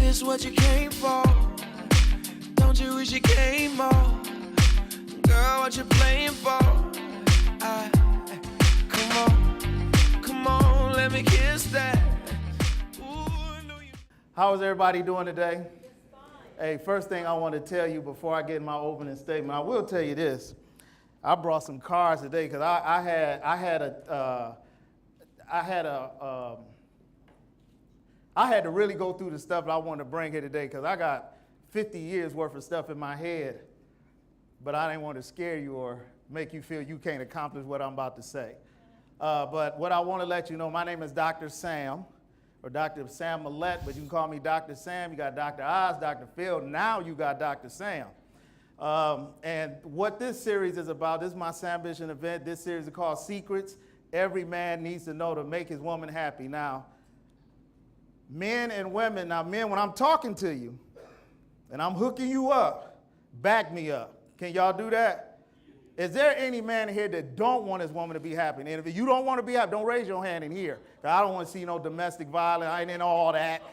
this what you came for? Don't you wish you came more? Girl, what you playing for? Come on, let me kiss that. How is everybody doing today? Hey, first thing I want to tell you before I get in my opening statement, I will tell you this. I brought some cards today because I had to really go through the stuff that I wanted to bring here today because I got 50 years worth of stuff in my head, but I didn't want to scare you or make you feel you can't accomplish what I'm about to say. But what I want to let you know, my name is Dr. Sam, or Dr. Sam Millette, but you can call me Dr. Sam. You got Dr. Oz, Dr. Phil. Now you got Dr. Sam. And what this series is about, this is my Sambition event. This series is called Secrets Every Man Needs to Know to Make His Woman Happy. Now, men and women, men, when I'm talking to you and I'm hooking you up, back me up. Can y'all do that? Is there any man here that don't want his woman to be happy? And if you don't want to be happy, don't raise your hand in here. I don't want to see no domestic violence. I ain't in all that.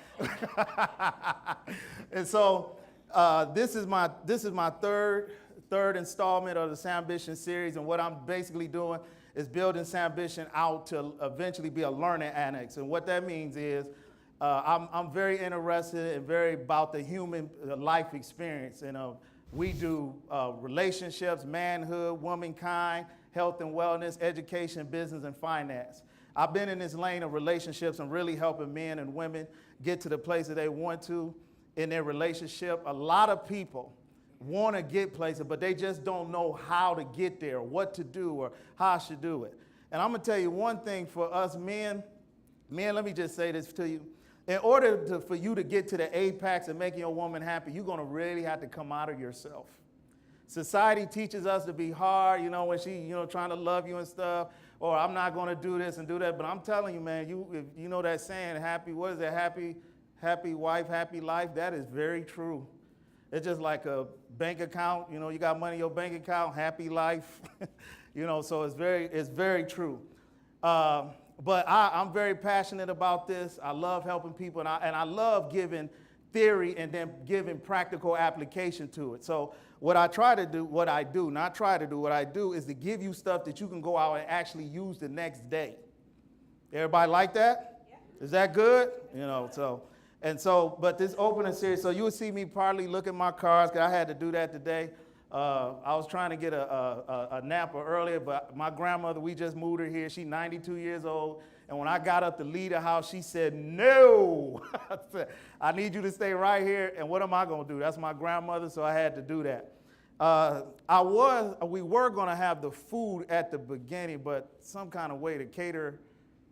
And so this is my third installment of the Sambition series. And what I'm basically doing is building Sambition out to eventually be a learning annex. And what that means is I'm very interested and very about the human life experience. And we do relationships, manhood, womankind, health and wellness, education, business, and finance. I've been in this lane of relationships and really helping men and women get to the place that they want to in their relationship. A lot of people want to get places, but they just don't know how to get there, what to do, or how I should do it. And I'm going to tell you one thing for us men, let me just say this to you. In order for you to get to the apex and making your woman happy, you're going to really have to come out of yourself. Society teaches us to be hard, when she, trying to love you and stuff, or I'm not going to do this and do that. But I'm telling you, man, if you know that saying, happy wife, happy life, that is very true. It's just like a bank account, you got money in your bank account, happy life, so it's very true. But I'm very passionate about this. I love helping people, and I love giving theory and then giving practical application to it. So what I do is to give you stuff that you can go out and actually use the next day. Everybody like that? Yeah. Is that good? But this opening series, so you'll see me partly look at my cards, because I had to do that today. I was trying to get a nap earlier, but my grandmother, we just moved her here. She's 92 years old. And when I got up to leave the house, she said, no. I said, I need you to stay right here. And what am I going to do? That's my grandmother, so I had to do that. We were going to have the food at the beginning, but some kind of way the caterer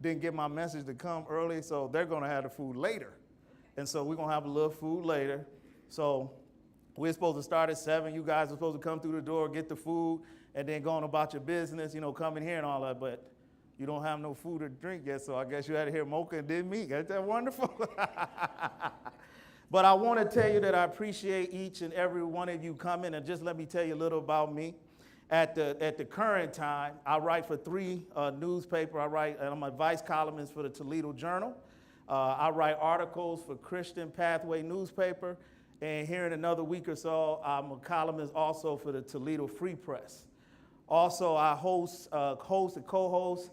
didn't get my message to come early, so they're going to have the food later. And so we're going to have a little food later. So we're supposed to start at 7. You guys are supposed to come through the door, get the food, and then go on about your business, come in here and all that. But you don't have no food or drink yet, so I guess you had to hear Mocha and did me. Isn't that wonderful? But I want to tell you that I appreciate each and every one of you coming, and just let me tell you a little about me. At the current time, I write for 3 newspapers. I'm a vice columnist for the Toledo Journal. I write articles for Christian Pathway newspaper. And here in another week or so, I'm a columnist also for the Toledo Free Press. Also, I host and co-host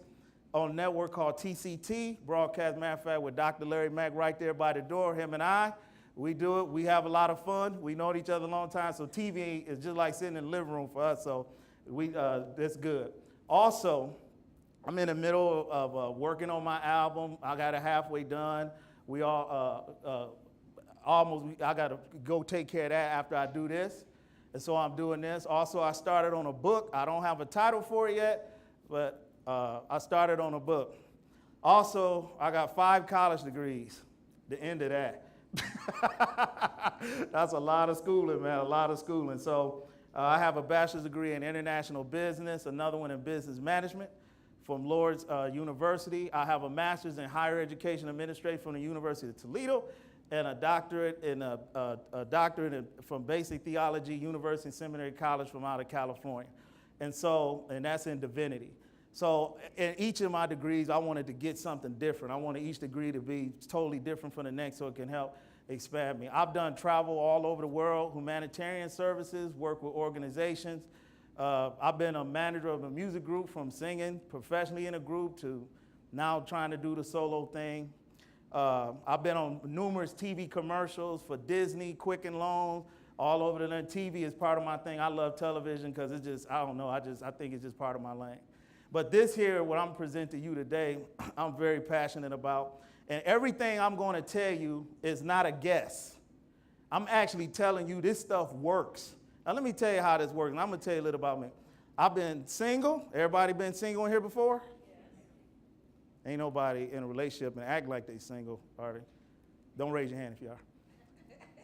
on a network called TCT, broadcast, matter of fact, with Dr. Larry Mack right there by the door, him and I. We do it. We have a lot of fun. We know each other a long time, so TV is just like sitting in the living room for us, so that's good. Also, I'm in the middle of working on my album. I got it halfway done. We all I got to go take care of that after I do this. And so I'm doing this. Also, I started on a book. I don't have a title for it yet, but I started on a book. Also, I got 5 college degrees, the end of that. That's a lot of schooling, man, a lot of schooling. So I have a bachelor's degree in international business, another one in business management from Lord's University. I have a master's in higher education administration from the University of Toledo, and a doctorate from basic theology, University and Seminary College from out of California. And that's in divinity. So in each of my degrees, I wanted to get something different. I wanted each degree to be totally different from the next so it can help expand me. I've done travel all over the world, humanitarian services, work with organizations. I've been a manager of a music group, from singing professionally in a group to now trying to do the solo thing. I've been on numerous TV commercials for Disney, Quicken Loans, all over the land. TV is part of my thing. I love television because it's just, I don't know, I think it's just part of my lane. But this here, what I'm presenting you today, I'm very passionate about. And everything I'm going to tell you is not a guess. I'm actually telling you this stuff works. Now let me tell you how this works, and I'm going to tell you a little about me. I've been single. Everybody been single in here before? Ain't nobody in a relationship and act like they single, are they? Don't raise your hand if you are.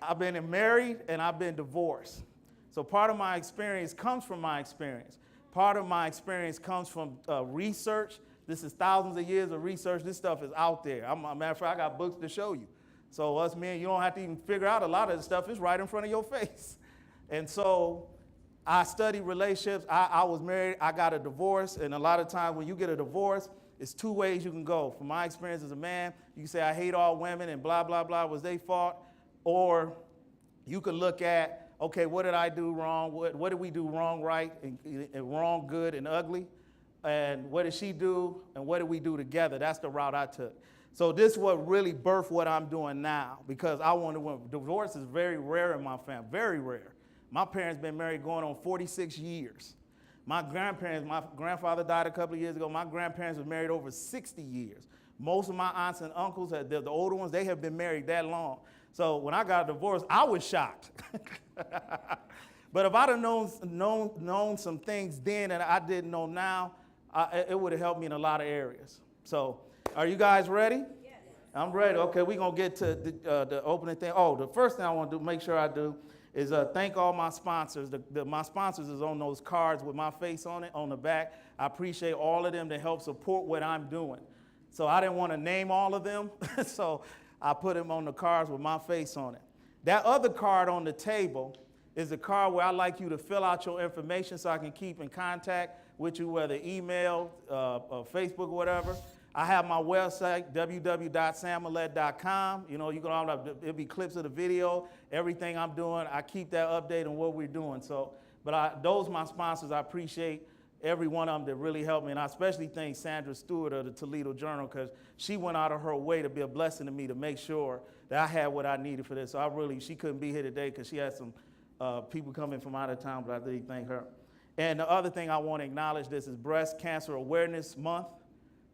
I've been married and I've been divorced. So part of my experience comes from my experience. Part of my experience comes from research. This is thousands of years of research. This stuff is out there. Matter of fact, I got books to show you. So us men, you don't have to even figure out a lot of the stuff. It's right in front of your face. And so I studied relationships. I was married. I got a divorce. And a lot of times when you get a divorce, it's two ways you can go. From my experience as a man, you can say, I hate all women and blah, blah, blah, was their fault. Or you could look at, okay, what did I do wrong? What did we do wrong, right, and wrong, good, and ugly? And what did she do, and what did we do together? That's the route I took. So this is what really birthed what I'm doing now, because I want to, divorce is very rare in my family, very rare. My parents been married going on 46 years. My grandfather died a couple of years ago. My grandparents were married over 60 years. Most of my aunts and uncles, the older ones, they have been married that long. So when I got a divorce, I was shocked. But if I'd have known some things then that I didn't know now, it would have helped me in a lot of areas. So are you guys ready? Yes. I'm ready. Okay, we're going to get to the opening thing. Oh, the first thing I want to do, make sure I do, is thank all my sponsors. My sponsors is on those cards with my face on it, on the back. I appreciate all of them that help support what I'm doing. So I didn't want to name all of them, so I put them on the cards with my face on it. That other card on the table is a card where I like you to fill out your information so I can keep in contact with you, whether email, Facebook, or whatever. I have my website, www.samuelette.com. You know, you can it'll be clips of the video, everything I'm doing. I keep that update on what we're doing. So, but those my sponsors, I appreciate every one of them that really helped me. And I especially thank Sandra Stewart of the Toledo Journal, because she went out of her way to be a blessing to me to make sure that I had what I needed for this. So she couldn't be here today because she had some people coming from out of town, but I really thank her. And the other thing I want to acknowledge, this is Breast Cancer Awareness Month.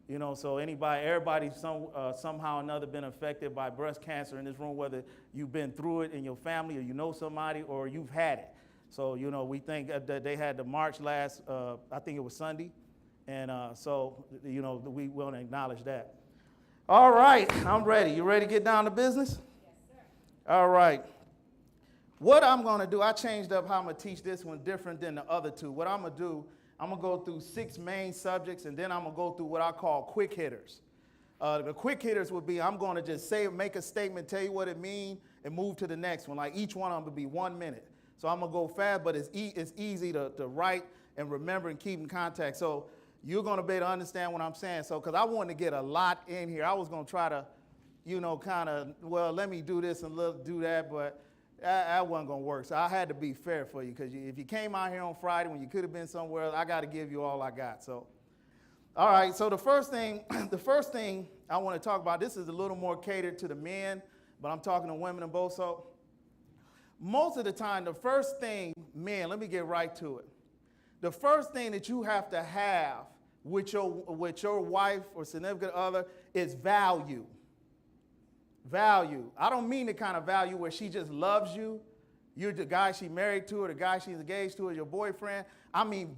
You know, so everybody somehow or another been affected by breast cancer in this room, whether you've been through it in your family or you know somebody or you've had it. So, you know, we think that they had the march last, I think it was Sunday. And so, you know, we want to acknowledge that. All right, I'm ready. You ready to get down to business? Yes, sir. All right. What I'm going to do, I changed up how I'm going to teach this one different than the other two. What I'm going to do, I'm going to go through 6 main subjects, and then I'm going to go through what I call quick hitters. The quick hitters would be, I'm going to just make a statement, tell you what it means, and move to the next one. Like each one of them would be 1 minute. So I'm going to go fast, but it's easy to write and remember and keep in contact. So you're going to be able to understand what I'm saying. So because I wanted to get a lot in here, I was going to try to, you know, kind of, well, let me do this and do that, but that wasn't going to work. So I had to be fair for you, because if you came out here on Friday when you could have been somewhere else, I got to give you all I got. So, all right, so the first thing I want to talk about, this is a little more catered to the men, but I'm talking to women and both. So most of the time, the first thing, men, let me get right to it. The first thing that you have to have with your wife or significant other is value. Value. I don't mean the kind of value where she just loves you. You're the guy she married to or the guy she's engaged to or your boyfriend. I mean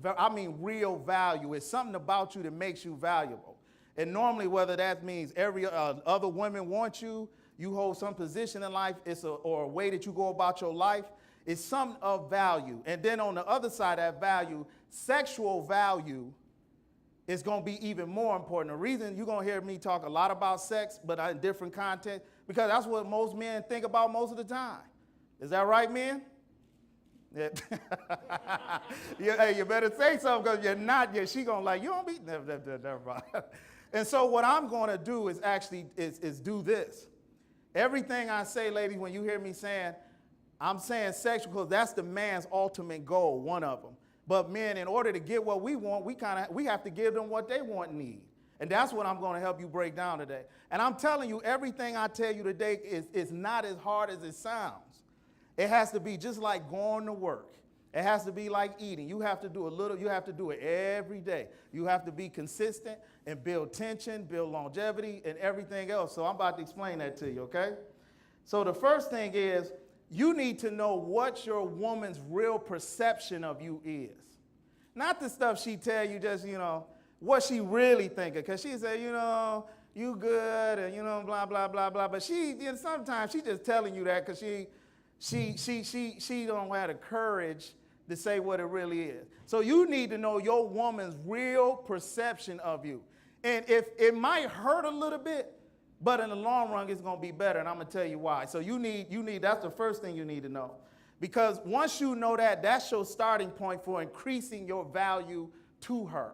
real value. It's something about you that makes you valuable. And normally, whether that means every other woman wants you, you hold some position in life, or a way that you go about your life, it's something of value. And then on the other side of that value, sexual value is going to be even more important. The reason you're going to hear me talk a lot about sex, but in different content, because that's what most men think about most of the time. Is that right, men? Yeah. Hey, you better say something, because you're not. Yeah, she going to you don't be, never mind. And so what I'm going to do is actually do this. Everything I say, ladies, when you hear me saying, I'm saying sexual because that's the man's ultimate goal, one of them. But men, in order to get what we want, we have to give them what they want and need. And that's what I'm going to help you break down today. And I'm telling you, everything I tell you today is not as hard as it sounds. It has to be just like going to work. It has to be like eating. You have to do you have to do it every day. You have to be consistent and build tension, build longevity, and everything else. So I'm about to explain that to you, okay? So the first thing is, you need to know what your woman's real perception of you is. Not the stuff she tell you, just, what she really thinking. Because she say, you good, and, blah, blah, blah, blah. But sometimes she just telling you that because she don't have the courage to say what it really is. So you need to know your woman's real perception of you. And if it might hurt a little bit, but in the long run, it's going to be better, and I'm going to tell you why. So that's the first thing you need to know. Because once you know that, that's your starting point for increasing your value to her.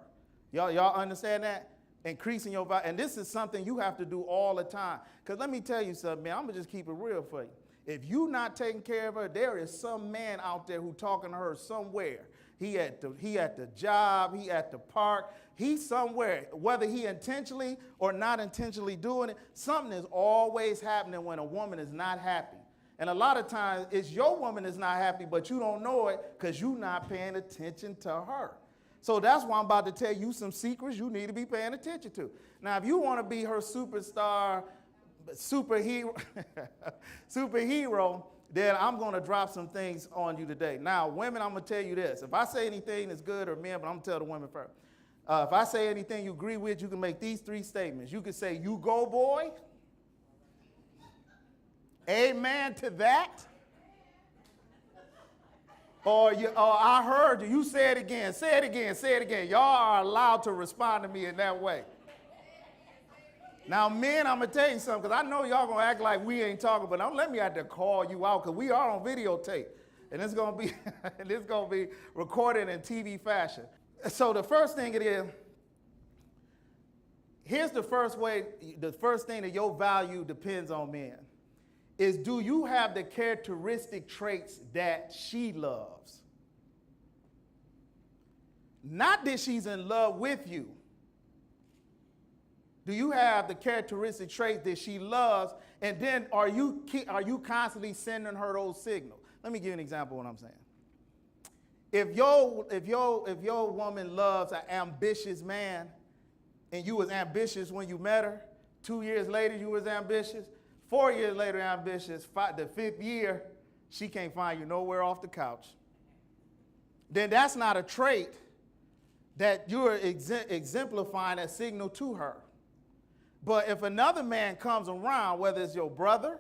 Y'all understand that? Increasing your value. And this is something you have to do all the time. Because let me tell you something, man. I'm going to just keep it real for you. If you're not taking care of her, there is some man out there who talking to her somewhere. He at the job, he at the park, he's somewhere. Whether he intentionally or not intentionally doing it, something is always happening when a woman is not happy. And a lot of times, it's your woman is not happy, but you don't know it because you're not paying attention to her. So that's why I'm about to tell you some secrets you need to be paying attention to. Now, if you want to be her superstar, superhero, then I'm going to drop some things on you today. Now, women, I'm going to tell you this. If I say anything that's good, or men, but I'm going to tell the women first. If I say anything you agree with, you can make these 3 statements. You can say, you go, boy. Amen to that. Or I heard you. You say it again. Say it again. Say it again. Y'all are allowed to respond to me in that way. Now, men, I'm going to tell you something, because I know y'all going to act like we ain't talking, but don't let me have to call you out, because we are on videotape, and it's going to be recorded in TV fashion. So the first thing it is, here's the first thing that your value depends on men, is do you have the characteristic traits that she loves? Not that she's in love with you. Do you have the characteristic traits that she loves? And then are you constantly sending her those signals? Let me give you an example of what I'm saying. If your woman loves an ambitious man, and you was ambitious when you met her, 2 years later you was ambitious, 4 years later ambitious, the 5th year, she can't find you nowhere off the couch, then that's not a trait that you're exemplifying a signal to her. But if another man comes around, whether it's your brother,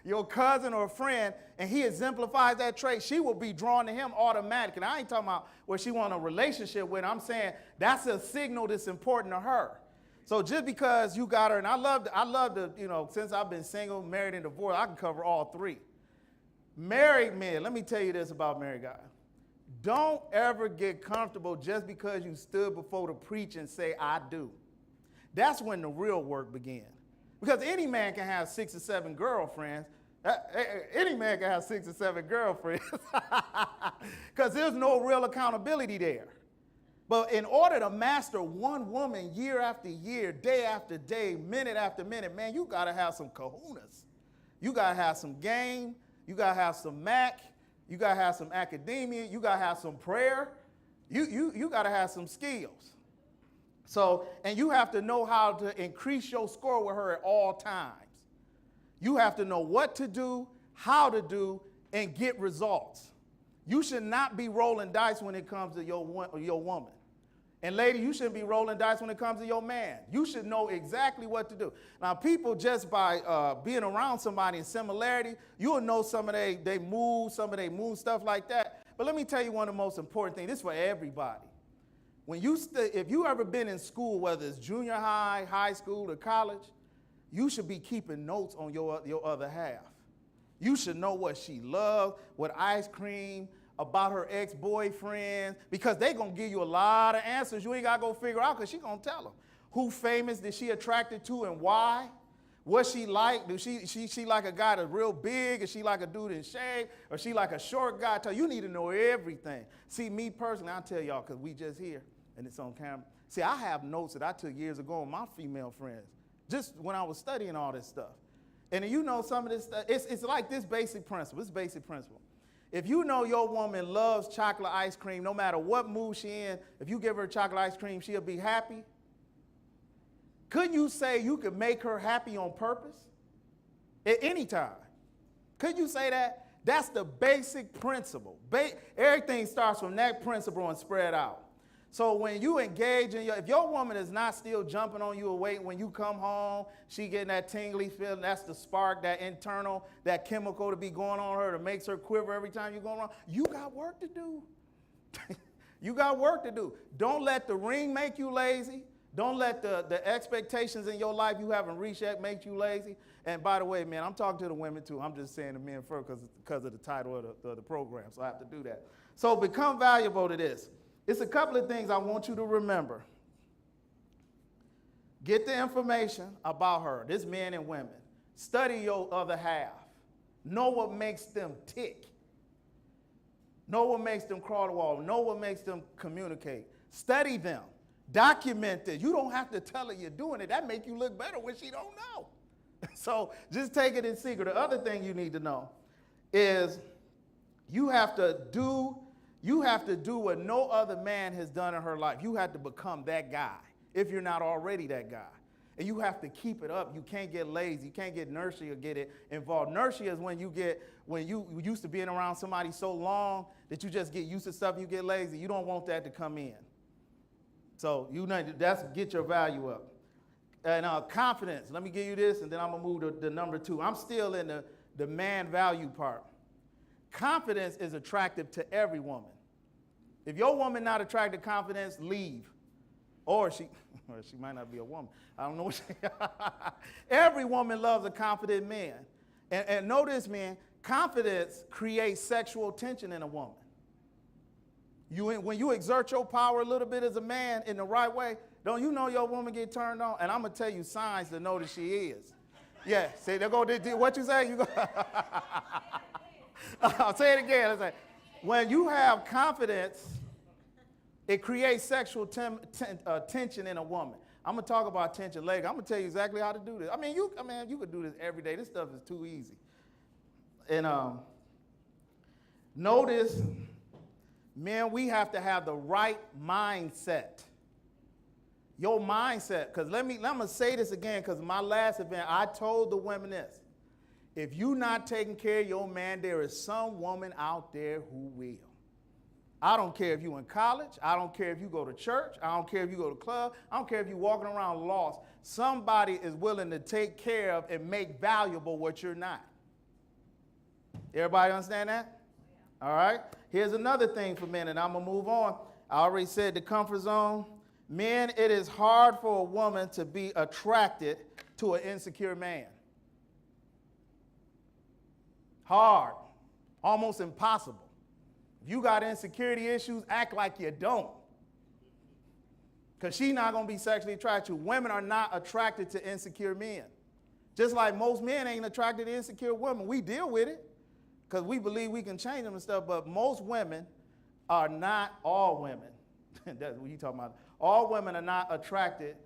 your cousin, or a friend, and he exemplifies that trait, she will be drawn to him automatically. And I ain't talking about where she want a relationship with him. I'm saying that's a signal that's important to her. So just because you got her, and I love to, since I've been single, married, and divorced, I can cover all 3. Married men, let me tell you this about married guys. Don't ever get comfortable just because you stood before the preacher and say, I do. That's when the real work begins. Because any man can have 6 or 7 girlfriends. Any man can have 6 or 7 girlfriends. Because there's no real accountability there. But in order to master one woman year after year, day after day, minute after minute, man, you got to have some kahunas. You got to have some game. You got to have some Mac. You got to have some academia. You got to have some prayer. You got to have some skills. So, and you have to know how to increase your score with her at all times. You have to know what to do, how to do, and get results. You should not be rolling dice when it comes to your woman. And lady, you shouldn't be rolling dice when it comes to your man. You should know exactly what to do. Now, people just by being around somebody in similarity, you'll know some of they move, stuff like that. But let me tell you one of the most important things. This is for everybody. If you ever been in school, whether it's junior high, high school, or college, you should be keeping notes on your other half. You should know what she loves, what ice cream, about her ex-boyfriend, because they're going to give you a lot of answers you ain't got to go figure out, because she's going to tell them. Who famous did she attracted to and why? What she like? Do she like a guy that's real big? Is she like a dude in shape? Or she like a short guy? You need to know everything. See, me personally, I'll tell y'all because we just here and it's on camera. See, I have notes that I took years ago on my female friends, just when I was studying all this stuff. And you know some of this stuff, it's like this basic principle. It's basic principle. If you know your woman loves chocolate ice cream, no matter what mood she in, if you give her chocolate ice cream, she'll be happy. Couldn't you say you could make her happy on purpose? At any time. Couldn't you say that? That's the basic principle. Everything starts from that principle and spread out. So when you engage in if your woman is not still jumping on you awake when you come home, she getting that tingly feeling, that's the spark, that internal, that chemical to be going on her that makes her quiver every time you go around, you got work to do. You got work to do. Don't let the ring make you lazy. Don't let the expectations in your life you haven't reached yet make you lazy. And by the way, man, I'm talking to the women too. I'm just saying the men first because of the title of the program, so I have to do that. So become valuable to this. It's a couple of things I want you to remember. Get the information about her, this men and women. Study your other half. Know what makes them tick. Know what makes them crawl the wall. Know what makes them communicate. Study them. Document it. You don't have to tell her you're doing it. That make you look better when she don't know. So just take it in secret. The other thing you need to know is you have to do what no other man has done in her life. You have to become that guy if you're not already that guy. And you have to keep it up. You can't get lazy. You can't get inertia or get it involved. Inertia is when you used to being around somebody so long that you just get used to stuff and you get lazy. You don't want that to come in. So that's get your value up. And confidence, let me give you this, and then I'm going to move to number 2. I'm still in the man value part. Confidence is attractive to every woman. If your woman not attracted to confidence, leave. Or she might not be a woman. I don't know what every woman loves a confident man. And notice, man, confidence creates sexual tension in a woman. When you exert your power a little bit as a man in the right way, don't you know your woman get turned on? And I'm going to tell you signs to know that she is. Yeah, see, there go, what you say? You go. I'll say it again. Let's say, when you have confidence, it creates sexual tension in a woman. I'm going to talk about tension later. I'm going to tell you exactly how to do this. I mean, you could do this every day. This stuff is too easy. And notice, men, we have to have the right mindset. Your mindset, because I'm going to say this again, because my last event, I told the women this. If you're not taking care of your man, there is some woman out there who will. I don't care if you're in college. I don't care if you go to church. I don't care if you go to club. I don't care if you're walking around lost. Somebody is willing to take care of and make valuable what you're not. Everybody understand that? All right. Here's another thing for men, and I'm going to move on. I already said the comfort zone. Men, it is hard for a woman to be attracted to an insecure man. Hard. Almost impossible. If you got insecurity issues, act like you don't. Because she's not going to be sexually attracted to you. Women are not attracted to insecure men. Just like most men ain't attracted to insecure women. We deal with it because we believe we can change them and stuff, but most women are not, all women, that's what you talking about. All women are not attracted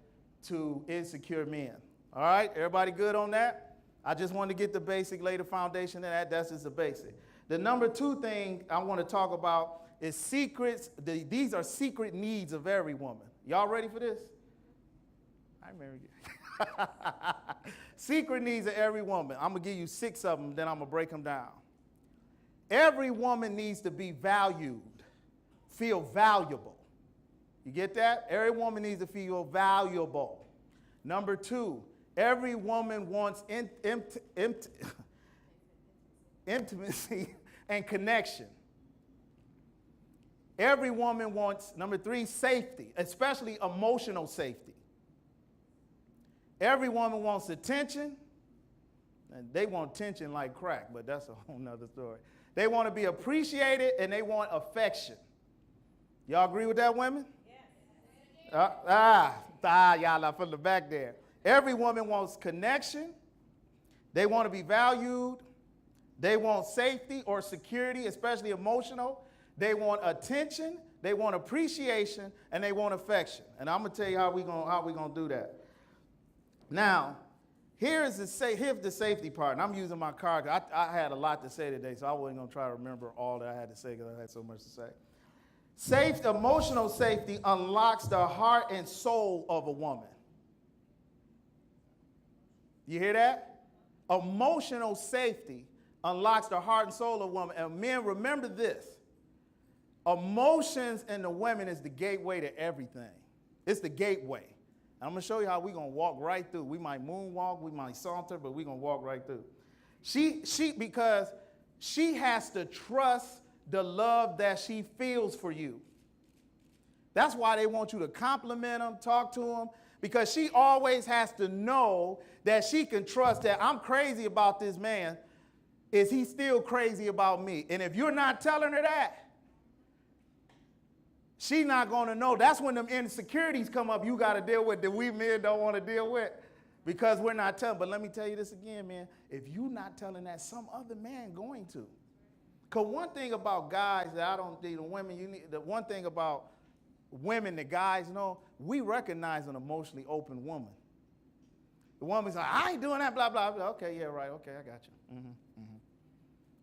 to insecure men. All right, everybody good on that? I just wanted to get the basic, lay the foundation of that. That's just the basic. The number 2 thing I want to talk about is secrets. These are secret needs of every woman. Y'all ready for this? I remember you. Secret needs of every woman. I'm going to give you 6 of them, then I'm going to break them down. Every woman needs to be valued, feel valuable. You get that? Every woman needs to feel valuable. Number 2, every woman wants intimacy and connection. Every woman wants, number 3, safety, especially emotional safety. Every woman wants attention, and they want tension like crack, but that's a whole nother story. They want to be appreciated, and they want affection. Y'all agree with that, women? Yes. Y'all are from the back there. Every woman wants connection, They want to be valued. They want safety or security, especially emotional. They want attention. They want appreciation, and they want affection. And I'm gonna tell you how we gonna do that. Now, here's the safety part. And I'm using my card. I had a lot to say today, so I wasn't gonna try to remember all that I had to say because I had so much to say. Emotional safety unlocks the heart and soul of a woman. You hear that? Emotional safety unlocks the heart and soul of a woman. And men, remember this. Emotions in the women is the gateway to everything. It's the gateway. And I'm going to show you how we're going to walk right through. We might moonwalk, we might saunter, but we're going to walk right through. Because she has to trust the love that she feels for you. That's why they want you to compliment them, talk to them, because she always has to know that she can trust that I'm crazy about this man. Is he still crazy about me? And if you're not telling her that, she's not going to know. That's when them insecurities come up you got to deal with that we men don't want to deal with because we're not telling. But let me tell you this again, man. If you're not telling that, some other man going to. Because one thing about guys that I don't think the women, the one thing about women that guys know, we recognize an emotionally open woman. The woman's like, I ain't doing that, blah, blah, blah. Okay, yeah, right, okay, I got you.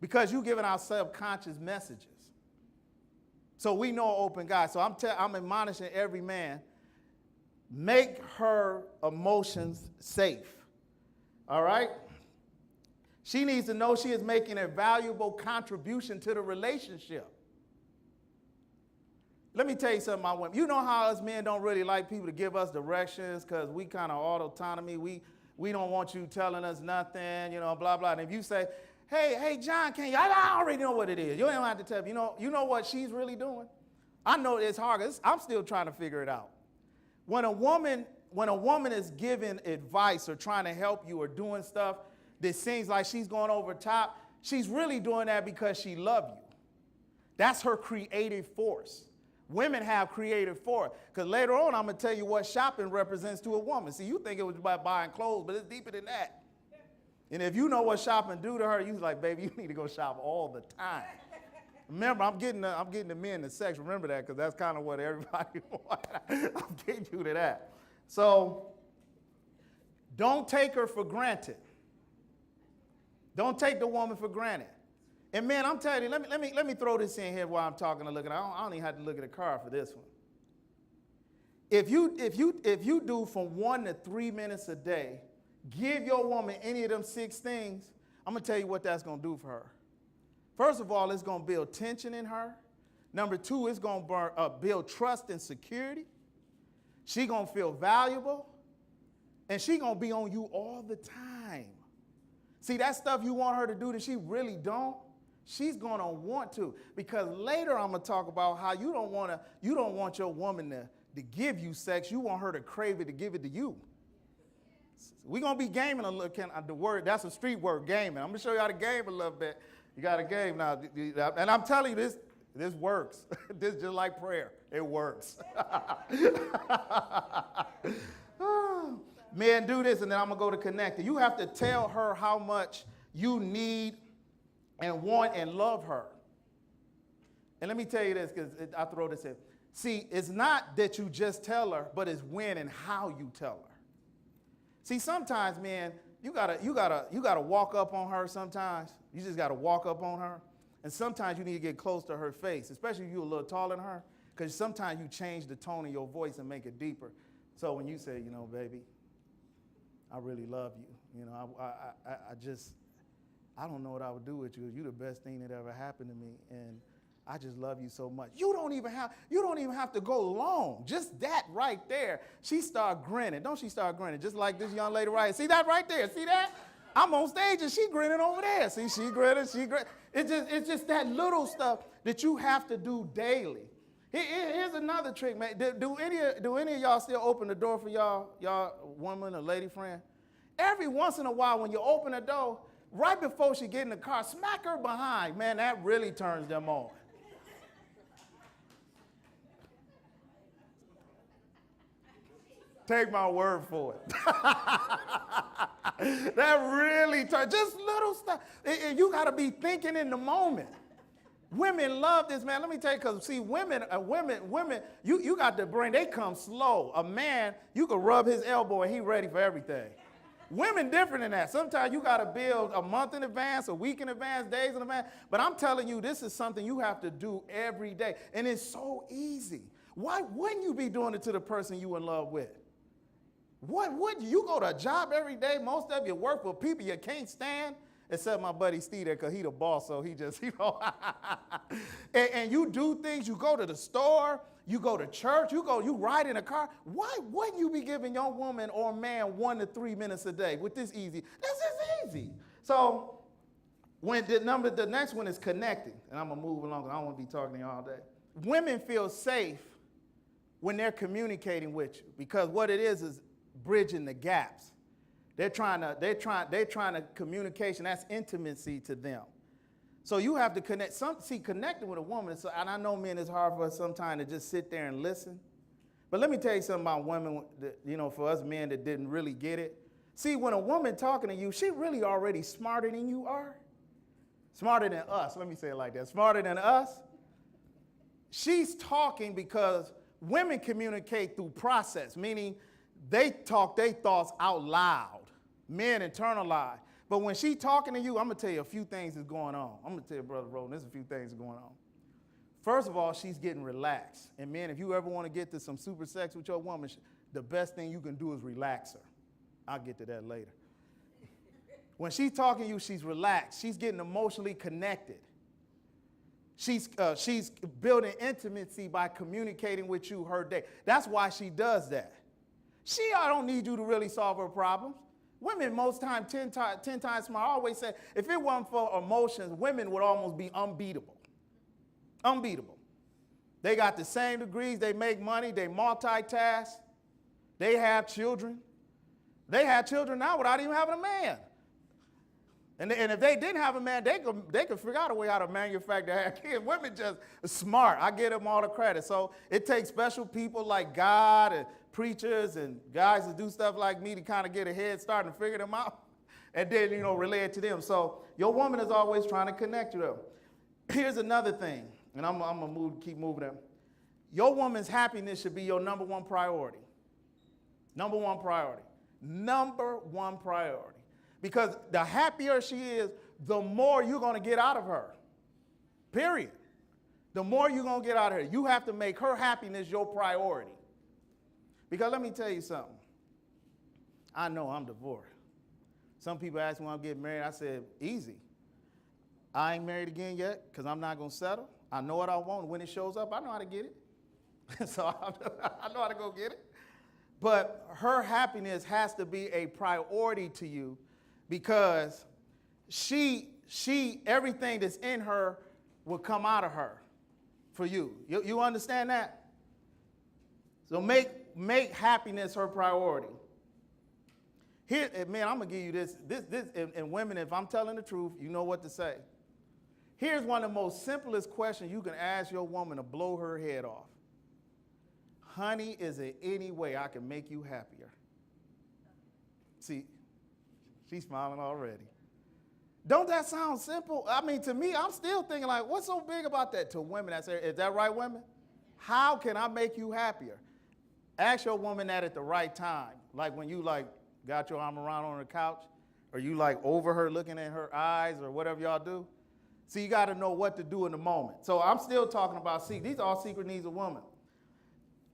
Because you're giving out subconscious messages. So we know an open guy. So I'm admonishing every man, make her emotions safe. All right? She needs to know she is making a valuable contribution to the relationship. Let me tell you something about women. You know how us men don't really like people to give us directions because we kind of autonomy. We don't want you telling us nothing, blah, blah. And if you say, hey, John, can you? I already know what it is. You don't have to tell me. You know what she's really doing? I know it's hard. I'm still trying to figure it out. When a woman is giving advice or trying to help you or doing stuff that seems like she's going over top, she's really doing that because she loves you. That's her creative force. Women have creative force. Because later on, I'm going to tell you what shopping represents to a woman. See, you think it was about buying clothes, but it's deeper than that. And if you know what shopping do to her, you're like, baby, you need to go shop all the time. Remember, I'm getting the men to sex. Remember that, because that's kind of what everybody wants. I'm getting you to that. So don't take her for granted. Don't take the woman for granted. And man, I'm telling you, let me throw this in here while I'm talking and looking. I don't even have to look at a card for this one. If you do from 1 to 3 minutes a day, give your woman any of them 6 things, I'm going to tell you what that's going to do for her. First of all, it's going to build tension in her. Number 2, it's going to build trust and security. She's going to feel valuable. And she's going to be on you all the time. See, that stuff you want her to do that she really don't, she's going to want to. Because later I'm going to talk about how you don't want your woman to give you sex. You want her to crave it to give it to you. We're going to be gaming a little, the word, that's a street word, gaming. I'm going to show you how to game a little bit. You got to game now. And I'm telling you, this works. This is just like prayer. It works. Men, do this, and then I'm going to go to connecting. You have to tell her how much you need and want and love her. And let me tell you this, because I throw this in. See, it's not that you just tell her, but it's when and how you tell her. See, sometimes, man, you gotta walk up on her sometimes. You just gotta walk up on her. And sometimes you need to get close to her face, especially if you're a little taller than her, because sometimes you change the tone of your voice and make it deeper. So when you say, baby, I really love you. I don't know what I would do with you. You're the best thing that ever happened to me, and I just love you so much. You don't even have to go long. Just that right there. She start grinning. Don't she start grinning? Just like this young lady right here. See that right there? See that? I'm on stage and she grinning over there. See, she grinning, she grinning. It's just that little stuff that you have to do daily. Here's another trick, man. Do any of y'all still open the door for y'all woman or lady friend? Every once in a while when you open the door, right before she get in the car, smack her behind. Man, that really turns them on. Take my word for it. That really just little stuff. And you got to be thinking in the moment. Women love this, man. Let me tell you, because see, women, you got the brain. They come slow. A man, you can rub his elbow and he ready for everything. Women different than that. Sometimes you got to build a month in advance, a week in advance, days in advance. But I'm telling you, this is something you have to do every day. And it's so easy. Why wouldn't you be doing it to the person you in love with? What would you go to a job every day? Most of you work for people you can't stand, except my buddy Steve there, because he the boss, so he just, and you do things, you go to the store, you go to church, you ride in a car. Why wouldn't you be giving your woman or man 1 to 3 minutes a day with this easy? This is easy. So when the next one is connecting, and I'm gonna move along because I don't want to be talking to you all day. Women feel safe when they're communicating with you, because what it is bridging the gaps. They're trying to communication. That's intimacy to them. So you have to connect. Connecting with a woman. And I know, men, it's hard for us sometimes to just sit there and listen. But let me tell you something about women. For us men that didn't really get it. See, when a woman talking to you, she really already smarter than you are. Smarter than us. Let me say it like that. Smarter than us. She's talking because women communicate through process, meaning they talk their thoughts out loud. Men internalize. But when she talking to you, I'm going to tell you a few things is going on. I'm going to tell you, Brother Roland, there's a few things going on. First of all, she's getting relaxed. And men, if you ever want to get to some super sex with your woman, the best thing you can do is relax her. I'll get to that later. When she's talking to you, she's relaxed. She's getting emotionally connected. She's building intimacy by communicating with you her day. That's why she does that. I don't need you to really solve her problems. Women, most times, 10 times smart. I always say, if it wasn't for emotions, women would almost be unbeatable. Unbeatable. They got the same degrees. They make money. They multitask. They have children. They have children now without even having a man. And if they didn't have a man, they could figure out a way how to manufacture have kids. Women just smart. I give them all the credit. So it takes special people like God and preachers and guys that do stuff like me to kind of get a head start and figure them out and then, relay it to them. So your woman is always trying to connect you to them. Here's another thing, and I'm going to keep moving them. Your woman's happiness should be your number one priority. Number one priority. Number one priority. Because the happier she is, the more you're going to get out of her. Period. The more you're going to get out of her. You have to make her happiness your priority. Because let me tell you something. I know I'm divorced. Some people ask me when I'm getting married. I said, easy. I ain't married again yet because I'm not going to settle. I know what I want. When it shows up, I know how to get it. So I know how to go get it. But her happiness has to be a priority to you because everything that's in her will come out of her for you. You understand that? So make happiness her priority. Here, man, I'm gonna give you this, and women, if I'm telling the truth, you know what to say. Here's one of the most simplest questions you can ask your woman to blow her head off. Honey, is there any way I can make you happier? See, she's smiling already. Don't that sound simple? I mean, to me, I'm still thinking like, what's so big about that? To women, is that right, women? How can I make you happier? Ask your woman that at the right time. Like when you got your arm around on her couch, or you over her looking in her eyes, or whatever y'all do. See, you got to know what to do in the moment. So I'm still talking about these are all secret needs of women.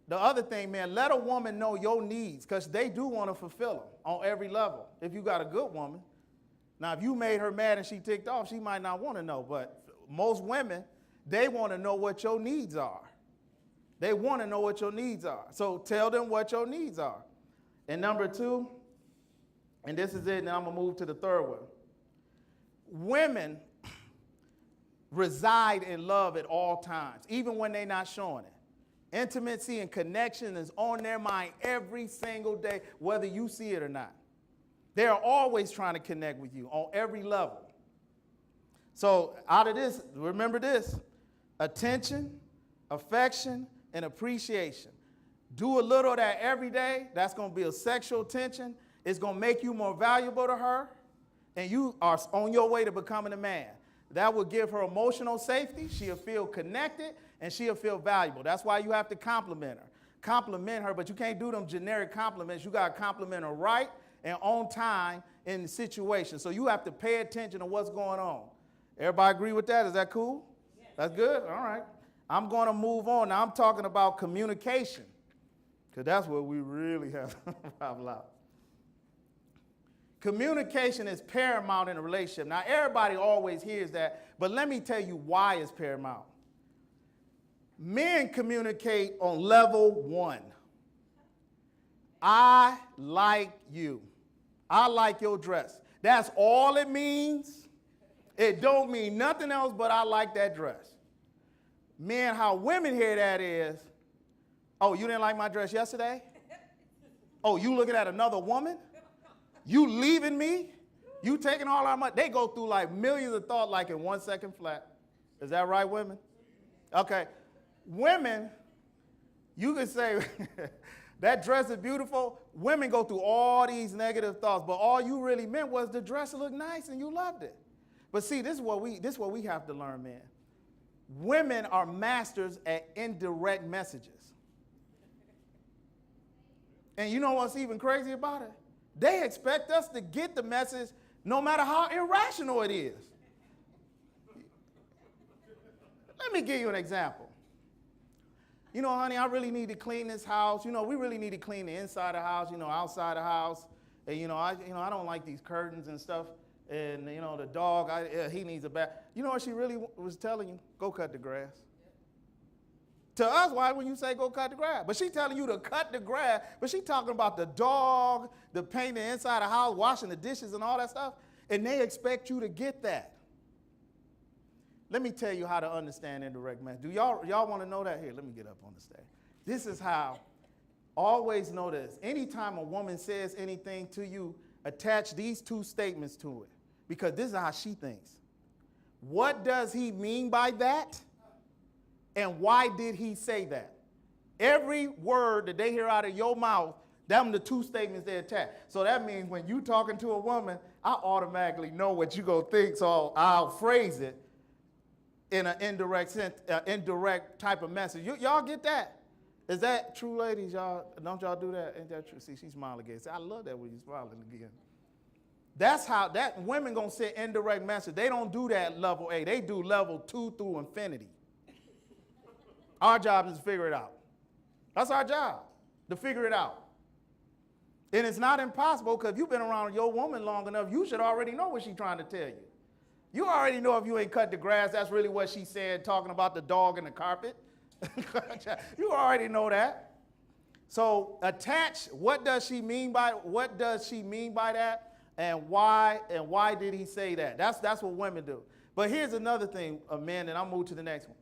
The other thing, man, let a woman know your needs, because they do want to fulfill them on every level. If you got a good woman. Now, if you made her mad and she ticked off, she might not want to know. But most women, they want to know what your needs are. They want to know what your needs are. So tell them what your needs are. And number 2, and this is it, and I'm going to move to the third one. Women reside in love at all times, even when they're not showing it. Intimacy and connection is on their mind every single day, whether you see it or not. They are always trying to connect with you on every level. So out of this, remember this: attention, affection, and appreciation. Do a little of that every day. That's going to build sexual tension. It's going to make you more valuable to her. And you are on your way to becoming a man. That will give her emotional safety. She'll feel connected and she'll feel valuable. That's why you have to compliment her. Compliment her, but you can't do them generic compliments. You got to compliment her right and on time in the situation. So you have to pay attention to what's going on. Everybody agree with that? Is that cool? Yes. That's good? All right. I'm going to move on. Now I'm talking about communication, because that's what we really have a problem about. Communication is paramount in a relationship. Now, everybody always hears that, but let me tell you why it's paramount. Men communicate on level 1. I like you. I like your dress. That's all it means. It don't mean nothing else but I like that dress. Men, how women hear that is, oh, you didn't like my dress yesterday? Oh, you looking at another woman? You leaving me? You taking all our money? They go through like millions of thoughts like in 1 second flat. Is that right, women? Okay. Women, you can say, that dress is beautiful. Women go through all these negative thoughts, but all you really meant was the dress looked nice and you loved it. But see, this is what we have to learn, man. Women are masters at indirect messages. And you know what's even crazy about it? They expect us to get the message no matter how irrational it is. Let me give you an example. You know, honey, I really need to clean this house. You know, we really need to clean the inside of the house, you know, outside the house. And, I don't like these curtains and stuff. And, the dog, he needs a bath. You know what she really was telling you? Go cut the grass. To us, why when you say go cut the grass? But she telling you to cut the grass, but she talking about the dog, the painting inside the house, washing the dishes and all that stuff, and they expect you to get that. Let me tell you how to understand indirect message. Do y'all want to know that? Here, let me get up on the stage. This is how, always know this. Anytime a woman says anything to you, attach these 2 statements to it, because this is how she thinks. What does he mean by that? And why did he say that? Every word that they hear out of your mouth, them the 2 statements they attach. So that means when you talking to a woman, I automatically know what you gonna think, so I'll phrase it in an indirect type of message. Y'all get that? Is that true, ladies? Don't y'all do that? Ain't that true? See, she's smiling again. See, I love that when you're smiling again. That's how that women gonna say indirect message. They don't do that level A. They do level 2 through infinity. Our job is to figure it out. That's our job, to figure it out. And it's not impossible, because if you've been around your woman long enough, you should already know what she's trying to tell you. You already know if you ain't cut the grass, that's really what she said, talking about the dog and the carpet. You already know that. So attach, what does she mean by that, and why did he say that? That's what women do. But here's another thing, men, and I'll move to the next one.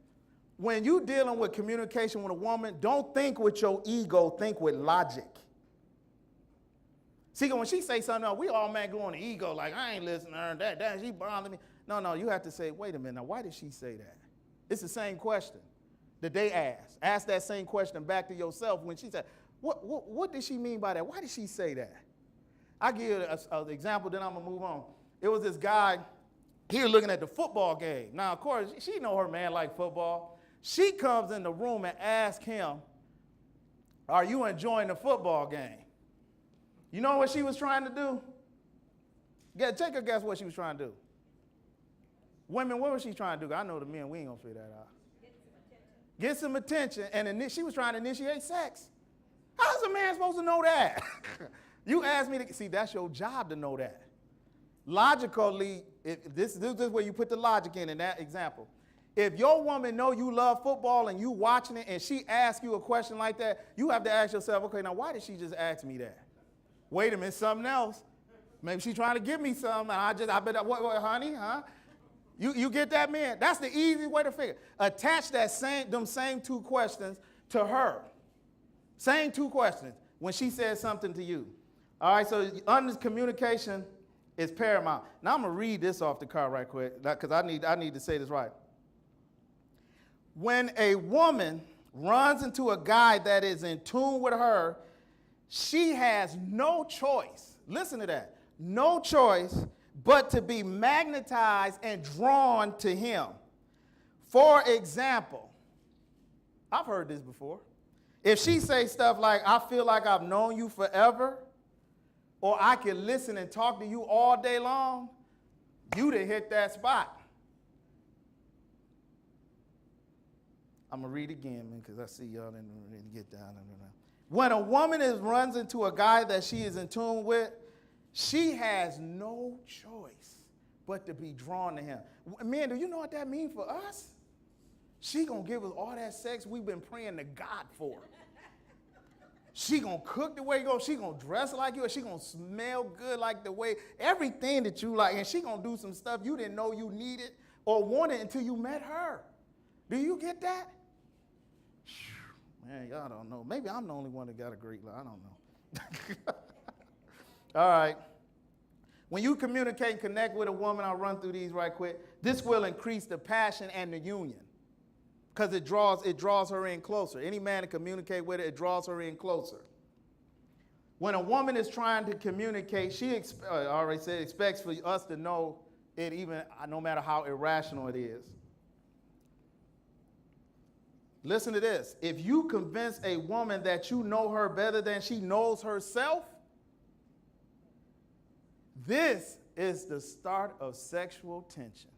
When you're dealing with communication with a woman, don't think with your ego, think with logic. See, when she say something, we all go on the ego, like, I ain't listening to her, that, she bothered me. No, you have to say, wait a minute, now, why did she say that? It's the same question that they asked. Ask that same question back to yourself when she said, what did she mean by that? Why did she say that? I'll give you an example, then I'm going to move on. It was this guy, he was looking at the football game. Now, of course, she know her man like football. She comes in the room and asks him, are you enjoying the football game? You know what she was trying to do? Take a guess what she was trying to do. Women, what was she trying to do? I know the men, we ain't going to figure that out. Get some attention. And she was trying to initiate sex. How's a man supposed to know that? You asked me to, see, that's your job to know that. Logically, this is where you put the logic in that example. If your woman know you love football and you watching it and she asks you a question like that, you have to ask yourself, okay, now why did she just ask me that? Wait a minute, something else. Maybe she's trying to give me something and I bet, what, honey, huh? You get that, man? That's the easy way to figure. Attach them same 2 questions to her. Same 2 questions when she says something to you. All right, so honest communication is paramount. Now I'm gonna read this off the card right quick, because I need to say this right. When a woman runs into a guy that is in tune with her, she has no choice. Listen to that. No choice but to be magnetized and drawn to him. For example, I've heard this before. If she say stuff like, I feel like I've known you forever, or I can listen and talk to you all day long, you done hit that spot. I'm going to read again, man, because I see y'all didn't really get down. When a woman runs into a guy that she is in tune with, she has no choice but to be drawn to him. Man, do you know what that means for us? She going to give us all that sex we've been praying to God for. She going to cook the way you go. She going to dress like you. She going to smell good like the way, everything that you like. And she going to do some stuff you didn't know you needed or wanted until you met her. Do you get that? Man, y'all don't know. Maybe I'm the only one that got a great line. I don't know. All right. When you communicate and connect with a woman, I'll run through these right quick. This will increase the passion and the union because it draws her in closer. Any man that communicate with her, it draws her in closer. When a woman is trying to communicate, I already said, expects for us to know it even no matter how irrational it is. Listen to this. If you convince a woman that you know her better than she knows herself, this is the start of sexual tension.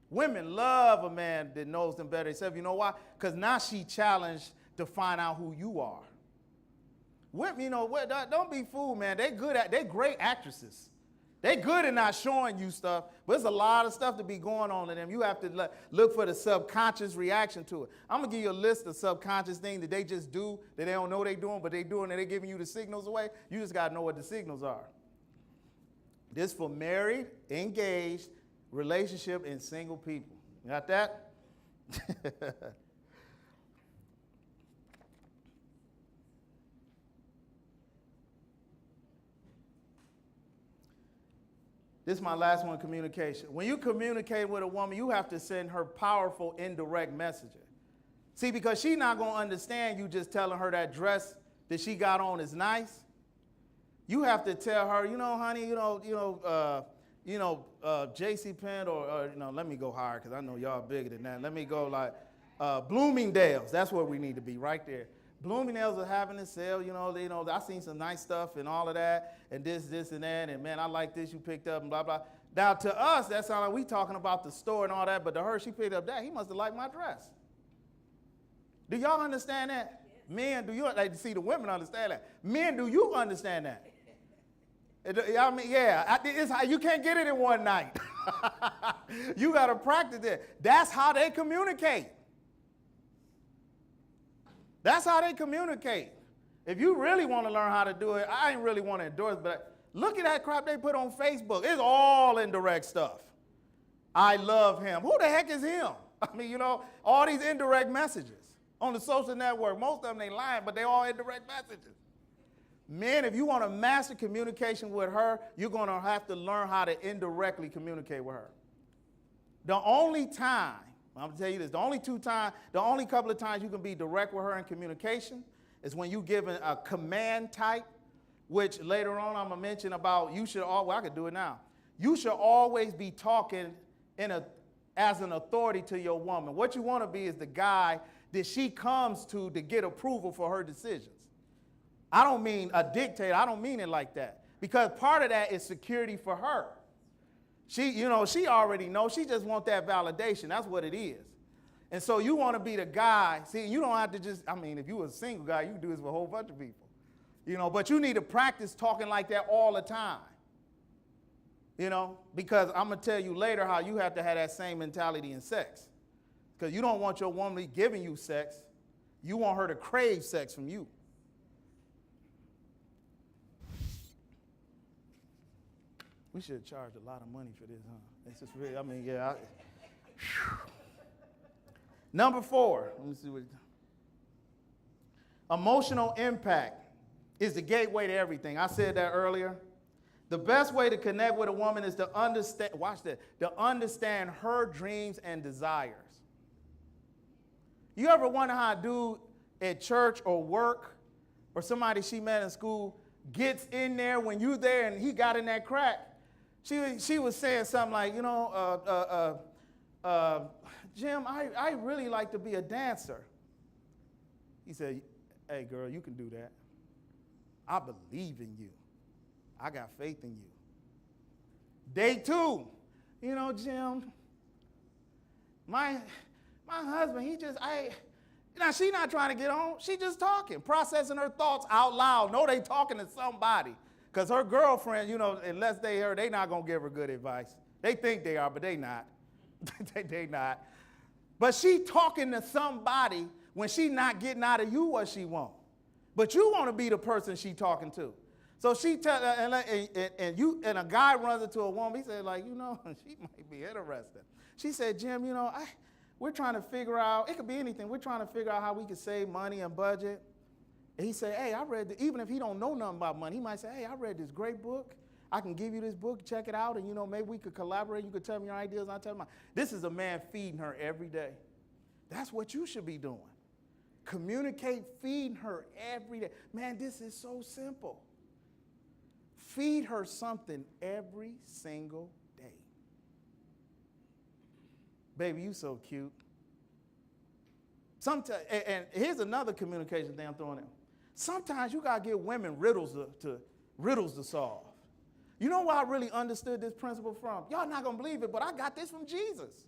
Women love a man that knows them better themselves. You know why? Because now she challenged to find out who you are. Women, don't be fooled, man. They're great actresses. They're good at not showing you stuff, but there's a lot of stuff to be going on in them. You have to look for the subconscious reaction to it. I'm going to give you a list of subconscious things that they just do that they don't know they're doing, but they're doing and they're giving you the signals away. You just got to know what the signals are. This for married, engaged, relationship, and single people. You got that? This is my last one, communication. When you communicate with a woman, you have to send her powerful indirect messages. See, because she's not going to understand you just telling her that dress that she got on is nice. You have to tell her, honey, J.C. Penney or let me go higher because I know y'all bigger than that. Let me go like Bloomingdale's. That's where we need to be, right there. Bloomingdale's are having a sale, I seen some nice stuff and all of that, and this, and that, and man, I like this you picked up, and blah, blah. Now, to us, that sounds like we talking about the store and all that, but to her, she picked up that. He must have liked my dress. Do y'all understand that? Yes. Men, do you, see, the women understand that. Men, do you understand that? It's how, you can't get it in one night. You got to practice it. That's how they communicate. That's how they communicate. If you really want to learn how to do it, I ain't really want to endorse, but look at that crap they put on Facebook. It's all indirect stuff. I love him. Who the heck is him? I mean, all these indirect messages on the social network. Most of them, they lying, but they all indirect messages. Men, if you want to master communication with her, you're going to have to learn how to indirectly communicate with her. The only time, I'm going to tell you this, the only couple of times you can be direct with her in communication is when you give a command type, which later on I'm going to mention about I could do it now. You should always be talking as an authority to your woman. What you want to be is the guy that she comes to get approval for her decisions. I don't mean a dictator. I don't mean it like that. Because part of that is security for her. She already knows. She just wants that validation. That's what it is. And so you want to be the guy. See, you don't have to if you were a single guy, you can do this with a whole bunch of people. But you need to practice talking like that all the time. Because I'm going to tell you later how you have to have that same mentality in sex. Because you don't want your woman giving you sex. You want her to crave sex from you. We should charge a lot of money for this, huh? It's just really, Number 4, let me see what. Emotional impact is the gateway to everything. I said that earlier. The best way to connect with a woman is to understand her dreams and desires. You ever wonder how a dude at church or work or somebody she met in school gets in there when you there and he got in that crack? She was saying something like, Jim, I really like to be a dancer. He said, hey, girl, you can do that. I believe in you. I got faith in you. Day 2, Jim, my husband, now she not trying to get on. She just talking, processing her thoughts out loud. No, they talking to somebody. Because her girlfriend, unless they heard, they not going to give her good advice. They think they are, but they not. they not. But she talking to somebody when she not getting out of you what she want. But you want to be the person she talking to. So she tell and a guy runs into a woman. He said, she might be interested. She said, Jim, we're trying to figure out, it could be anything. We're trying to figure out how we can save money and budget. And he said, hey, I read, even if he don't know nothing about money, he might say, hey, I read this great book. I can give you this book, check it out, and maybe we could collaborate. You could tell me your ideas, I'll tell you mine. This is a man feeding her every day. That's what you should be doing. Communicate, feeding her every day. Man, this is so simple. Feed her something every single day. Baby, you so cute. Sometimes, and here's another communication thing I'm throwing in. Sometimes you gotta give women riddles to solve. You know where I really understood this principle from? Y'all not gonna believe it, but I got this from Jesus.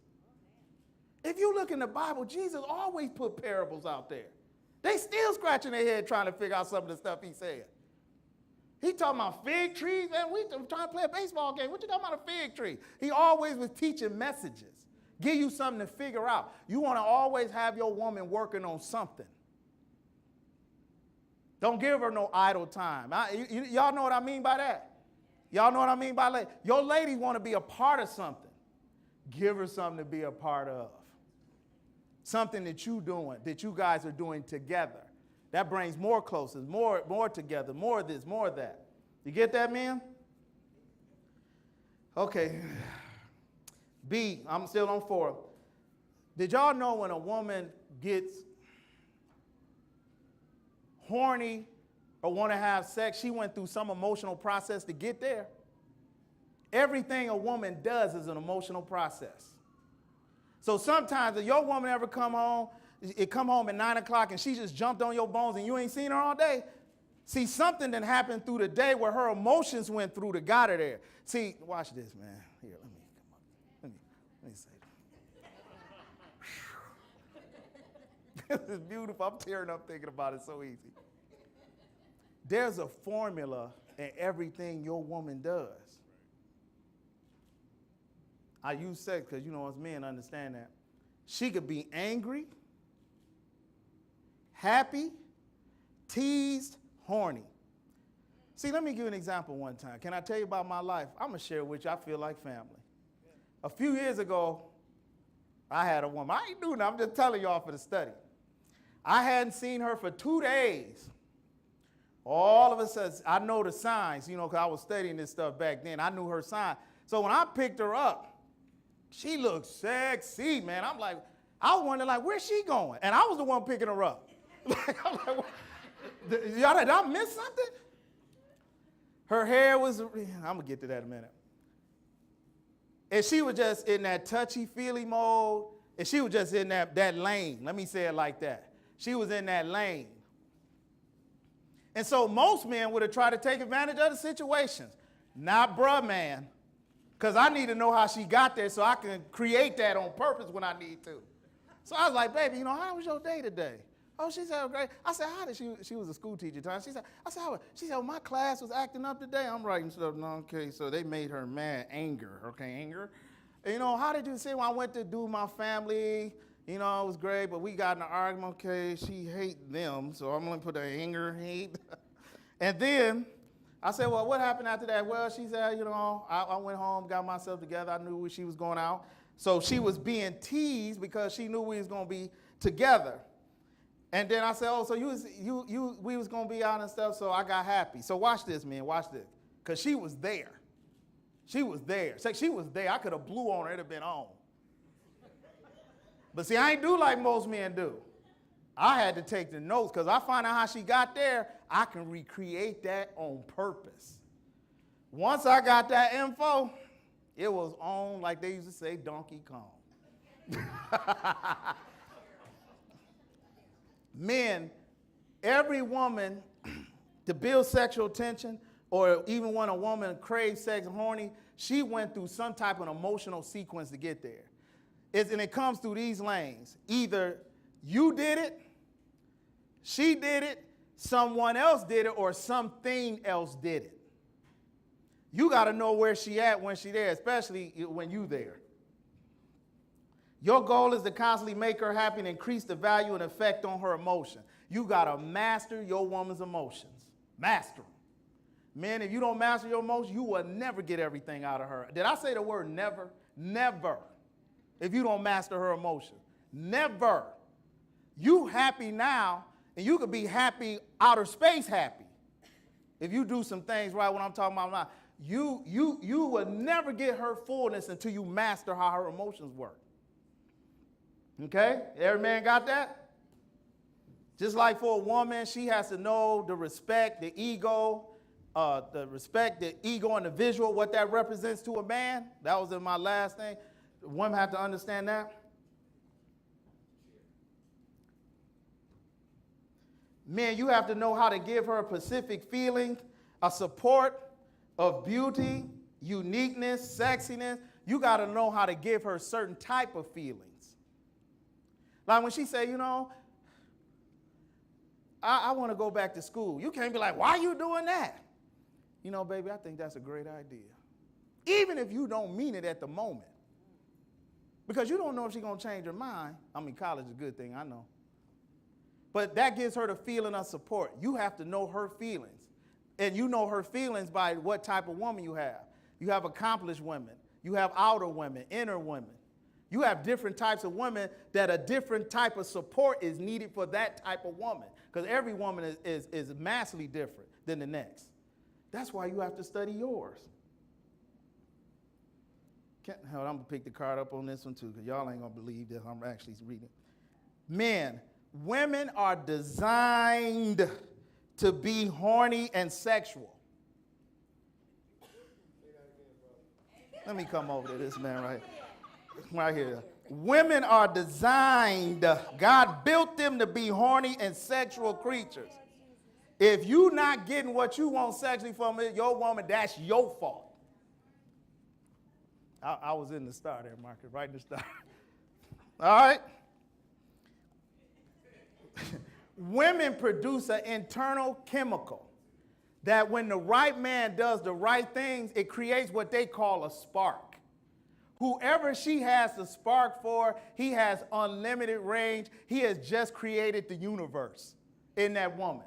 If you look in the Bible, Jesus always put parables out there. They still scratching their head trying to figure out some of the stuff he said. He talking about fig trees, man. We trying to play a baseball game. What you talking about a fig tree? He always was teaching messages. Give you something to figure out. You want to always have your woman working on something. Don't give her no idle time. Y'all know what I mean by that? Y'all know what I mean by that? Your lady want to be a part of something. Give her something to be a part of. Something that you doing, that you guys are doing together. That brings more closeness, more together, more of this, more of that. You get that, man? Okay. B, I'm still on 4. Did y'all know when a woman gets horny or want to have sex, she went through some emotional process to get there? Everything a woman does is an emotional process. So sometimes if your woman ever come home at 9 o'clock and she just jumped on your bones and you ain't seen her all day, see, something that happened through the day where her emotions went through to got her there. See, watch this, man. Here, let me come up. Let me say this is beautiful. I'm tearing up thinking about it. So easy. There's a formula in everything your woman does. I use sex because, us men understand that. She could be angry, happy, teased, horny. See, let me give you an example one time. Can I tell you about my life? I'm going to share it with you. I feel like family. A few years ago, I had a woman. I ain't doing that. I'm just telling y'all for the study. I hadn't seen her for 2 days. All of a sudden, I know the signs, because I was studying this stuff back then. I knew her sign. So when I picked her up, she looked sexy, man. I'm like, I was wondering, where's she going? And I was the one picking her up. I'm like, y'all, did I miss something? Her hair was, I'm going to get to that in a minute. And she was just in that touchy-feely mode, and she was just in that lane. Let me say it like that. She was in that lane. And so most men would have tried to take advantage of the situations. Not bruh, man. Because I need to know how she got there so I can create that on purpose when I need to. So I was like, baby, how was your day today? Oh, she said, great. I said, how did she was a school teacher at the time. She said, well, my class was acting up today. I'm writing stuff. No, okay, so they made her mad. Anger, okay, anger. And, how did you say when I went to do my family, it was great, but we got in an argument, okay, she hate them, so I'm going to put the anger, hate. And then I said, well, what happened after that? Well, she said, I went home, got myself together. I knew she was going out. So she was being teased because she knew we was going to be together. And then I said, oh, so we was going to be out and stuff, so I got happy. So watch this, man, watch this. Because she was there. She was there. She was there. I could have blew on her. It would have been on. But see, I ain't do like most men do. I had to take the notes because I find out how she got there. I can recreate that on purpose. Once I got that info, it was on, like they used to say, Donkey Kong. Men, every woman, to build sexual tension, or even when a woman craves sex and horny, she went through some type of emotional sequence to get there. And it comes through these lanes. Either you did it, she did it, someone else did it, or something else did it. You got to know where she at when she there, especially when you there. Your goal is to constantly make her happy and increase the value and effect on her emotion. You got to master your woman's emotions. Master them. Men, if you don't master your emotions, you will never get everything out of her. Did I say the word never? Never. If you don't master her emotions. Never. You happy now, and you could be happy, outer space happy. If you do some things right, what I'm talking about now, you will never get her fullness until you master how her emotions work. Okay? Every man got that? Just like for a woman, she has to know the respect, the ego, and the visual, what that represents to a man. That was in my last thing. Women have to understand that. Men, you have to know how to give her a specific feeling, a support of beauty, uniqueness, sexiness. You got to know how to give her certain type of feelings. Like when she say, I want to go back to school. You can't be like, why are you doing that? Baby, I think that's a great idea. Even if you don't mean it at the moment. Because you don't know if she's going to change her mind. I mean, college is a good thing, I know. But that gives her the feeling of support. You have to know her feelings. And you know her feelings by what type of woman you have. You have accomplished women. You have outer women, inner women. You have different types of women that a different type of support is needed for that type of woman. Because every woman is massively different than the next. That's why you have to study yours. I'm going to pick the card up on this one too, because y'all ain't going to believe that I'm actually reading. Men, women are designed to be horny and sexual. Let me come over to this man right here. Women are designed, God built them to be horny and sexual creatures. If you not getting what you want sexually from your woman, that's your fault. I was in the star there, Marcus, right in the star. All right? Women produce an internal chemical that when the right man does the right things, it creates what they call a spark. Whoever she has the spark for, he has unlimited range. He has just created the universe in that woman.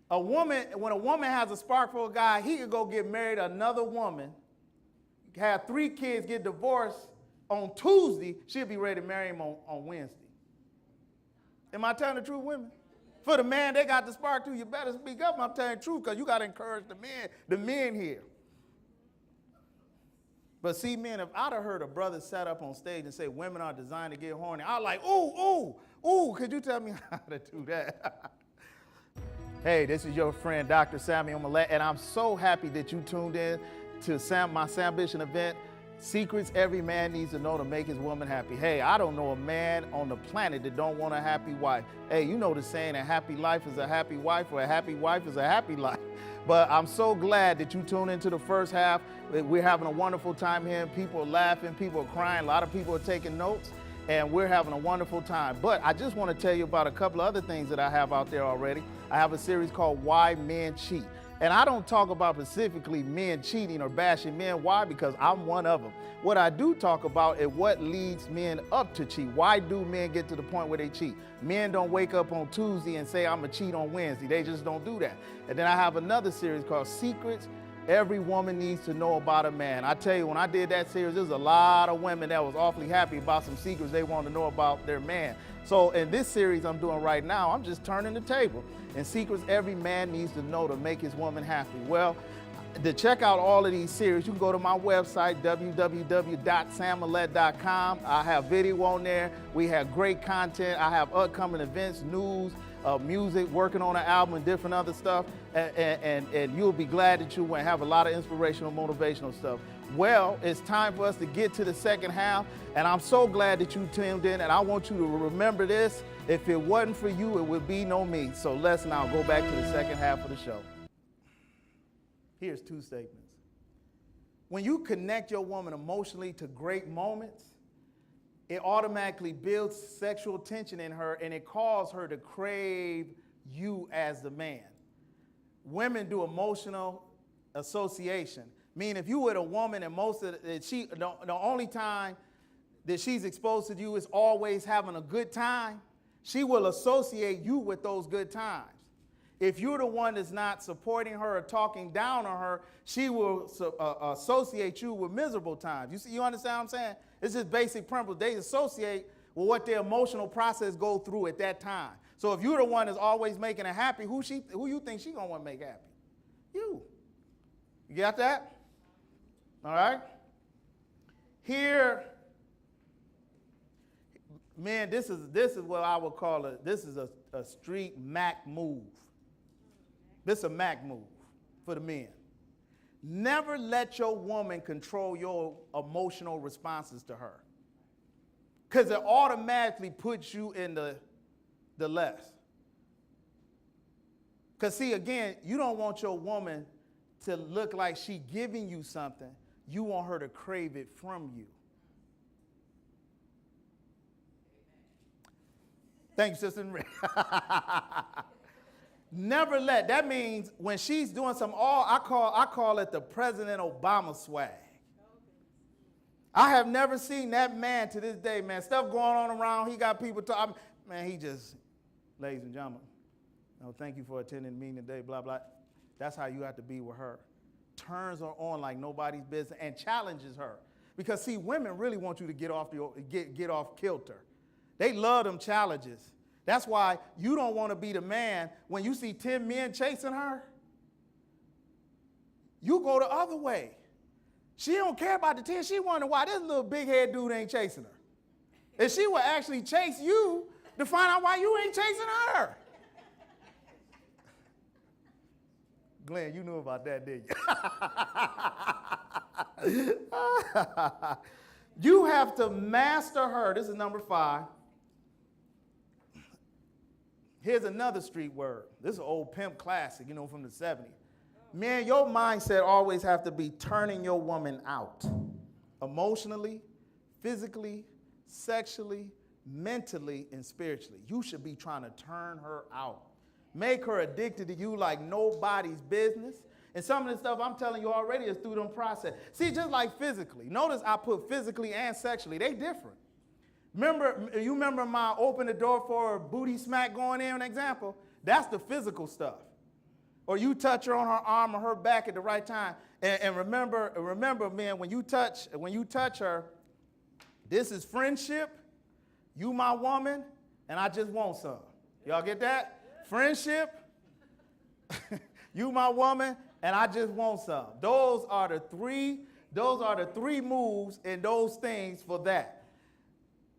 When a woman has a spark for a guy, he could go get married to another woman, have 3 kids, get divorced on Tuesday, she'll be ready to marry him on Wednesday. Am I telling the truth, women? For the man, they got the spark too. You better speak up. I'm telling the truth because you got to encourage the men here. But see, men, if I'd have heard a brother sat up on stage and say women are designed to get horny, I'd like, ooh, could you tell me how to do that? Hey, this is your friend, Dr. Samuel Millett, and I'm so happy that you tuned in to my Sambition event, Secrets Every Man Needs to Know to Make His Woman Happy. Hey, I don't know a man on the planet that don't want a happy wife. Hey, you know the saying, a happy life is a happy wife, or a happy wife is a happy life. But I'm so glad that you tuned into the first half. We're having a wonderful time here. People are laughing, people are crying, a lot of people are taking notes, and we're having a wonderful time. But I just want to tell you about a couple of other things that I have out there already. I have a series called Why Men Cheat. And I don't talk about specifically men cheating or bashing men. Why? Because I'm one of them. What I do talk about is what leads men up to cheat. Why do men get to the point where they cheat? Men don't wake up on Tuesday and say, I'm going to cheat on Wednesday. They just don't do that. And then I have another series called Secrets Every Woman Needs to Know About a Man. I tell you, when I did that series, there's a lot of women that was awfully happy about some secrets they want to know about their man. So in this series I'm doing right now, I'm just turning the table. And secrets every man needs to know to make his woman happy. Well, to check out all of these series, you can go to my website, www.sammillette.com. I have video on there. We have great content. I have upcoming events, news, music, working on an album, and different other stuff. And you'll be glad that you went. Have a lot of inspirational, motivational stuff. Well, it's time for us to get to the second half, and I'm so glad that you tuned in, and I want you to remember this. If it wasn't for you, it would be no me. So let's now go back to the second half of the show. Here's two statements. When you connect your woman emotionally to great moments, it automatically builds sexual tension in her, and it causes her to crave you as the man. Women do emotional association. Meaning if you with a woman and the only time that she's exposed to you is always having a good time, she will associate you with those good times. If you're the one that's not supporting her or talking down on her, she will associate you with miserable times. You understand what I'm saying? It's just basic principles. They associate with what their emotional process go through at that time. So if you're the one that's always making her happy, who you think she gonna want to make happy? You. You got that? All right? Here, man, this is what I would call this is a street Mac move. This is a Mac move for the men. Never let your woman control your emotional responses to her, because it automatically puts you in the less. Because see, again, you don't want your woman to look like she giving you something. You want her to crave it from you. Thank you, Sister Marie. Never let. That means when she's doing some I call it the President Obama swag. I have never seen that man to this day, man. Stuff going on around. He got people talking. Man, he just, ladies and gentlemen, thank you for attending the meeting today, blah, blah. That's how you have to be with her. Turns her on like nobody's business and challenges her. Because see, women really want you to get off kilter. They love them challenges. That's why you don't want to be the man when you see 10 men chasing her. You go the other way. She don't care about the 10. She wonder why this little big head dude ain't chasing her. And she will actually chase you to find out why you ain't chasing her. Glenn, you knew about that, didn't you? You have to master her. This is number 5. Here's another street word. This is an old pimp classic, from the 70s. Man, your mindset always have to be turning your woman out. Emotionally, physically, sexually, mentally, and spiritually. You should be trying to turn her out. Make her addicted to you like nobody's business. And some of the stuff I'm telling you already is through them process. See, just like physically. Notice I put physically and sexually. They different. You remember my open the door for a booty smack going in, an example? That's the physical stuff. Or you touch her on her arm or her back at the right time. And remember, man, when you touch her, this is friendship. You my woman, and I just want some. Y'all get that? Friendship, you my woman, and I just want some. Those are the three moves and those things for that.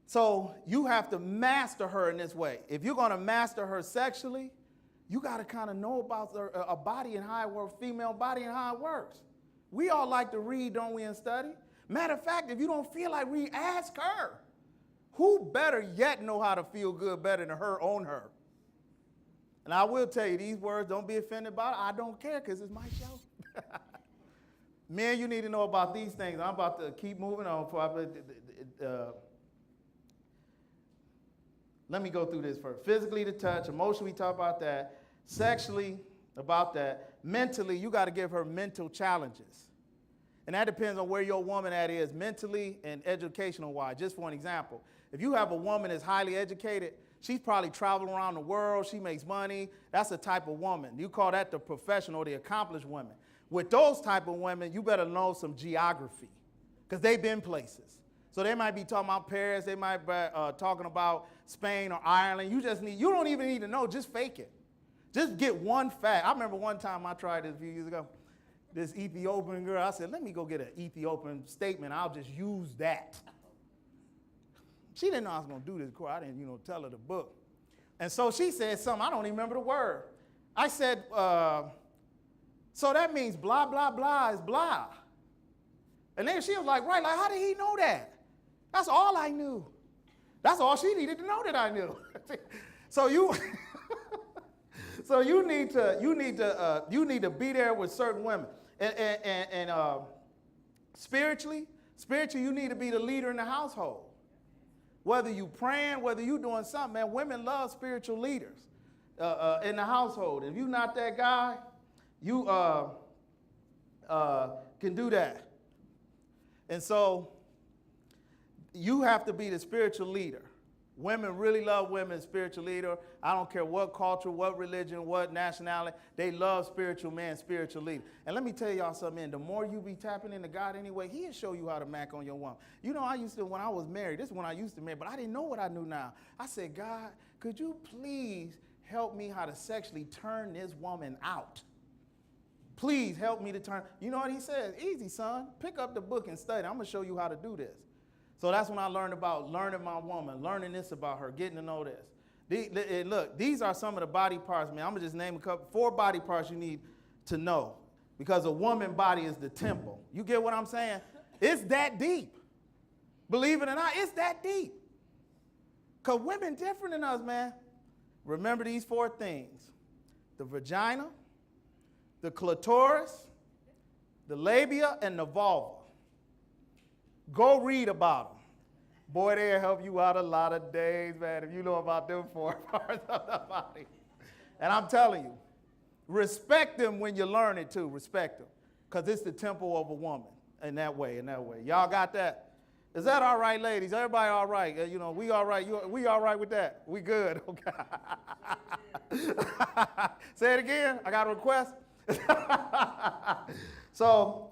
So you have to master her in this way. If you're gonna master her sexually, you gotta kind of know about a body and how it works, female body and how it works. We all like to read, don't we, and study? Matter of fact, if you don't feel like read, ask her. Who better yet know how to feel good better than her on her? And I will tell you, these words, don't be offended by it. I don't care because it's my show. Men, you need to know about these things. I'm about to keep moving on. Let me go through this first. Physically, the touch. Emotionally, we talk about that. Sexually, about that. Mentally, you got to give her mental challenges. And that depends on where your woman at is mentally and educational-wise. Just for an example, if you have a woman that's highly educated, she's probably traveling around the world. She makes money. That's the type of woman. You call that the professional, the accomplished women. With those type of women, you better know some geography because they've been places. So they might be talking about Paris. They might be talking about Spain or Ireland. You don't even need to know. Just fake it. Just get one fact. I remember one time I tried this a few years ago. this Ethiopian girl. I said, let me go get an Ethiopian statement. I'll just use that. She didn't know I was going to do this. I didn't, tell her the book. And so she said something. I don't even remember the word. I said, so that means blah, blah, blah is blah. And then she was like, right, like, how did he know that? That's all I knew. That's all she needed to know that I knew. So you need to be there with certain women. And spiritually, you need to be the leader in the household. Whether you praying, whether you doing something, man, women love spiritual leaders in the household. If you're not that guy, you can do that. And so you have to be the spiritual leader. Women really love women as spiritual leader. I don't care what culture, what religion, what nationality. They love spiritual men, spiritual leader. And let me tell y'all something, man. The more you be tapping into God anyway, he'll show you how to mac on your woman. I used to, when I was married, this is when I used to marry, but I didn't know what I knew now. I said, God, could you please help me how to sexually turn this woman out? Please help me to turn. You know what he says? Easy, son. Pick up the book and study. I'm going to show you how to do this. So that's when I learned about learning my woman, learning this about her, getting to know this. Look, these are some of the body parts, man. I'm going to just name a couple, 4 body parts you need to know. Because a woman body is the temple. You get what I'm saying? It's that deep. Believe it or not, it's that deep. Because women different than us, man. Remember these 4 things. The vagina, the clitoris, the labia, and the vulva. Go read about them. Boy, they'll help you out a lot of days, man, if you know about them 4 parts of the body. And I'm telling you, respect them when you learn it too. Respect them. Because it's the temple of a woman in that way. Y'all got that? Is that all right, ladies? Everybody all right? We all right? We all right with that? We good? Okay. Say it again. I got a request. So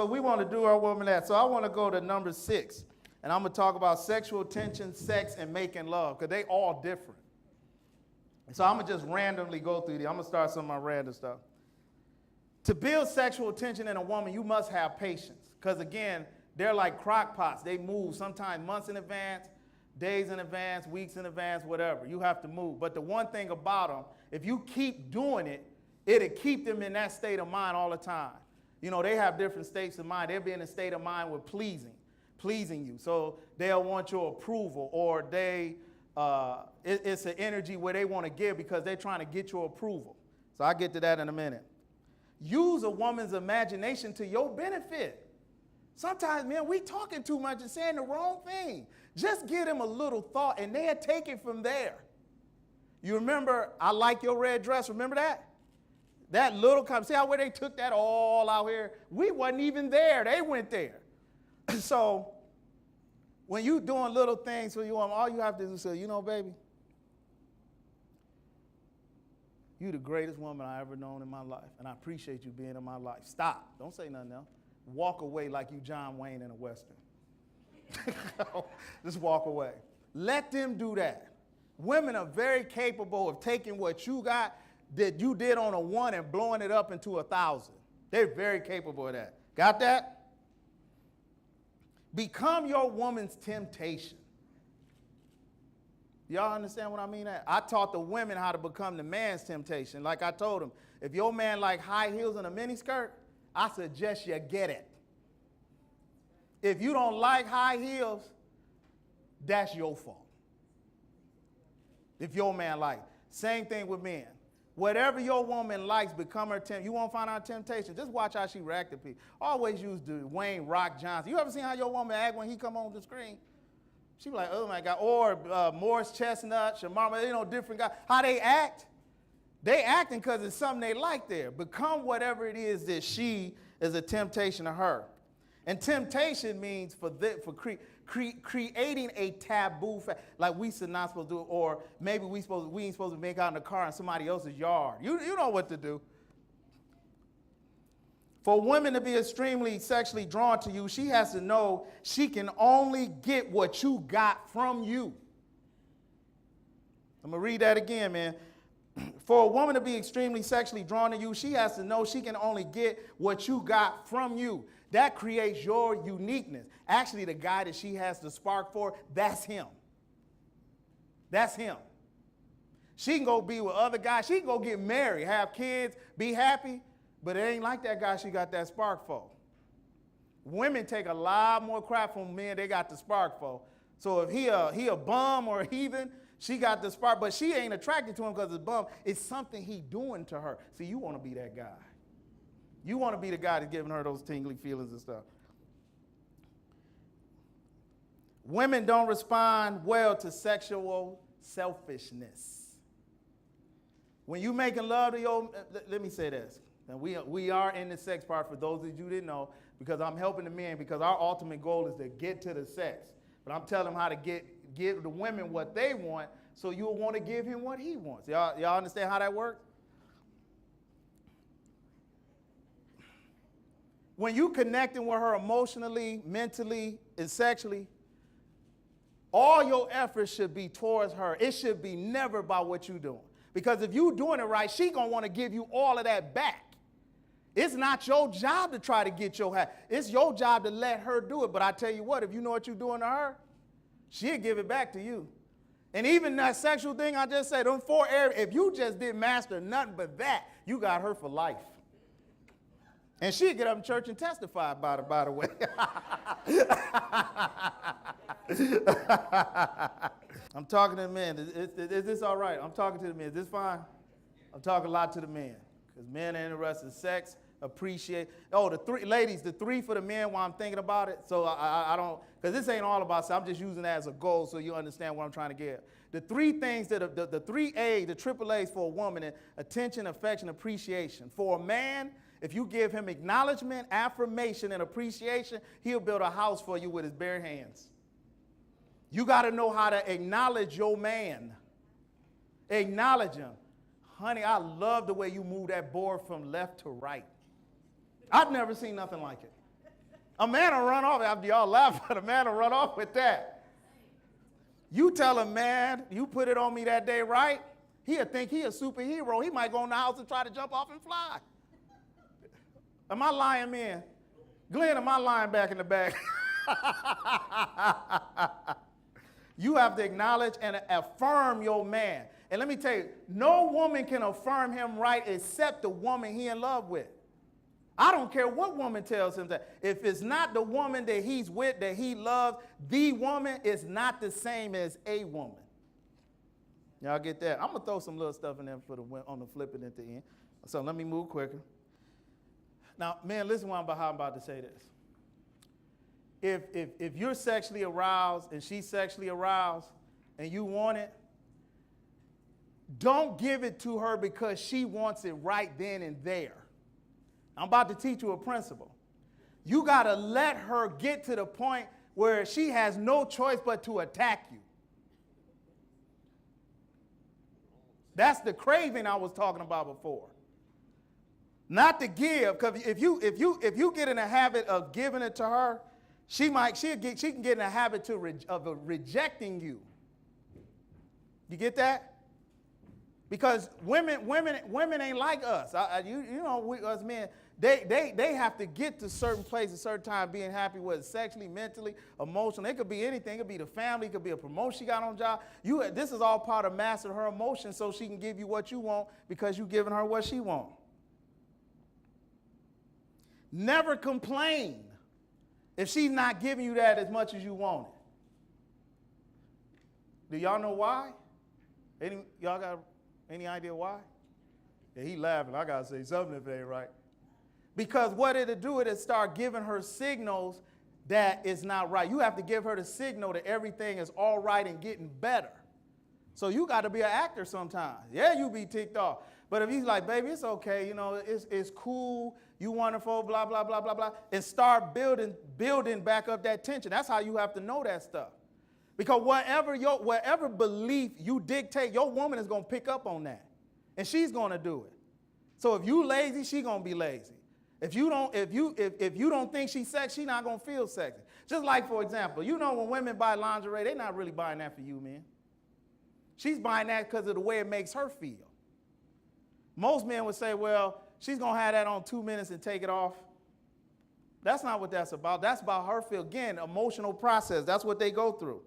we want to do our woman that. So I want to go to number 6. And I'm going to talk about sexual tension, sex, and making love. Because they all different. So I'm going to just randomly go through these. I'm going to start some of my random stuff. To build sexual tension in a woman, you must have patience. Because again, they're like crock pots. They move sometimes months in advance, days in advance, weeks in advance, whatever. You have to move. But the one thing about them, if you keep doing it, it'll keep them in that state of mind all the time. They have different states of mind. They'll be in a state of mind with pleasing you. So they'll want your approval, or it's an energy where they want to give because they're trying to get your approval. So I'll get to that in a minute. Use a woman's imagination to your benefit. Sometimes, man, we talking too much and saying the wrong thing. Just give them a little thought, and they'll take it from there. You remember, I like your red dress. Remember that? That little comment. See how where they took that all out here? We wasn't even there. They went there. So when you doing little things for you, all you have to do is say, baby, you the greatest woman I ever known in my life, and I appreciate you being in my life. Stop. Don't say nothing else. Walk away like you John Wayne in a Western. Just walk away. Let them do that. Women are very capable of taking what you got that you did on a 1 and blowing it up into 1,000. They're very capable of that. Got that? Become your woman's temptation. Y'all understand what I mean? I taught the women how to become the man's temptation. Like I told them, if your man like high heels and a miniskirt, I suggest you get it. If you don't like high heels, that's your fault. If your man like it. Same thing with men. Whatever your woman likes, become her temptation. You won't find out temptation. Just watch how she react to people. Always use Dwayne Rock Johnson. You ever seen how your woman act when he come on the screen? She be like, oh my God. Or Morris Chestnut, Shamar, different guys. How they act? They acting because it's something they like there. Become whatever it is that she is a temptation to her. And temptation means creating a taboo, like we not supposed to do, or maybe we ain't supposed to make out in the car in somebody else's yard. You know what to do. For women to be extremely sexually drawn to you, she has to know she can only get what you got from you. I'm going to read that again, man. For a woman to be extremely sexually drawn to you, she has to know she can only get what you got from you. That creates your uniqueness. Actually, the guy that she has the spark for, that's him. That's him. She can go be with other guys. She can go get married, have kids, be happy, but it ain't like that guy she got that spark for. Women take a lot more crap from men they got the spark for. So if he a bum or a heathen, she got the spark, but she ain't attracted to him because it's bum. It's something he doing to her. See, you want to be that guy. You want to be the guy that's giving her those tingly feelings and stuff. Women don't respond well to sexual selfishness. When you making love to your, let me say this. And we are in the sex part for those of you who didn't know, because I'm helping the men, because our ultimate goal is to get to the sex. But I'm telling them how to give the women what they want, so you'll want to give him what he wants. Y'all understand how that works? When you connecting with her emotionally, mentally, and sexually, all your efforts should be towards her. It should be never about what you're doing. Because if you're doing it right, she's going to want to give you all of that back. It's not your job to try to get your hat. It's your job to let her do it. But I tell you what, if you know what you're doing to her, she'll give it back to you. And even that sexual thing I just said, them 4 areas, if you just didn't master nothing but that, you got her for life. And she'd get up in church and testify about it, by the way. I'm talking to the men. Is this all right? I'm talking to the men. Is this fine? I'm talking a lot to the men. Because men are interested in sex, appreciate. Oh, the 3, ladies, the 3 for the men while I'm thinking about it. So I don't, because this ain't all about sex. I'm just using that as a goal so you understand what I'm trying to get. The 3 things that the 3 A's, the triple A's for a woman, is attention, affection, appreciation. For a man, if you give him acknowledgement, affirmation, and appreciation, he'll build a house for you with his bare hands. You got to know how to acknowledge your man. Acknowledge him. Honey, I love the way you move that board from left to right. I've never seen nothing like it. A man will run off, after y'all laugh, but a man will run off with that. You tell a man, you put it on me that day right, he'll think he a superhero. He might go in the house and try to jump off and fly. Am I lying, man? Glenn, am I lying back in the back? You have to acknowledge and affirm your man. And let me tell you, no woman can affirm him right except the woman he in love with. I don't care what woman tells him that. If it's not the woman that he's with, that he loves, the woman is not the same as a woman. Y'all get that? I'm going to throw some little stuff in there on the flipping at the end. So let me move quicker. Now, man, listen how I'm about to say this. If you're sexually aroused and she's sexually aroused and you want it, don't give it to her because she wants it right then and there. I'm about to teach you a principle. You got to let her get to the point where she has no choice but to attack you. That's the craving I was talking about before. Not to give, because if you get in a habit of giving it to her, she can get in a habit of rejecting you. You get that? Because women ain't like us. Us men, they have to get to certain places, certain time, being happy, whether sexually, mentally, emotionally. It could be anything. It could be the family. It could be a promotion she got on job. This is all part of mastering her emotions so she can give you what you want because you're giving her what she wants. Never complain if she's not giving you that as much as you want it. Do y'all know why? Y'all got any idea why? Yeah, he laughing. I got to say something if it ain't right. Because what it'll do, it'll start giving her signals that it's not right. You have to give her the signal that everything is all right and getting better. So you got to be an actor sometimes. Yeah, you be ticked off. But if he's like, baby, it's okay, it's cool, you wonderful, blah, blah, blah, blah, blah, and start building back up that tension. That's how you have to know that stuff. Because whatever belief you dictate, your woman is going to pick up on that. And she's going to do it. So if you lazy, she's going to be lazy. If you don't think she's sexy, she's not going to feel sexy. Just like, for example, when women buy lingerie, they're not really buying that for you, man. She's buying that because of the way it makes her feel. Most men would say, well, she's going to have that on 2 minutes and take it off. That's not what that's about. That's about her feel. Again, emotional process. That's what they go through.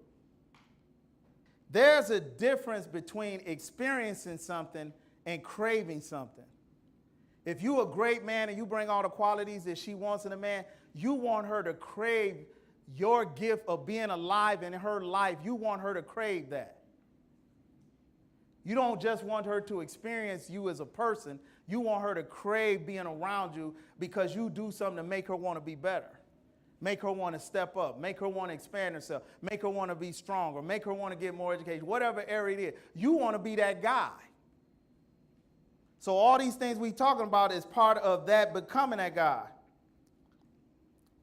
There's a difference between experiencing something and craving something. If you're a great man and you bring all the qualities that she wants in a man, you want her to crave your gift of being alive in her life. You want her to crave that. You don't just want her to experience you as a person. You want her to crave being around you because you do something to make her want to be better, make her want to step up, make her want to expand herself, make her want to be stronger, make her want to get more education, whatever area it is. You want to be that guy. So all these things we're talking about is part of that becoming that guy.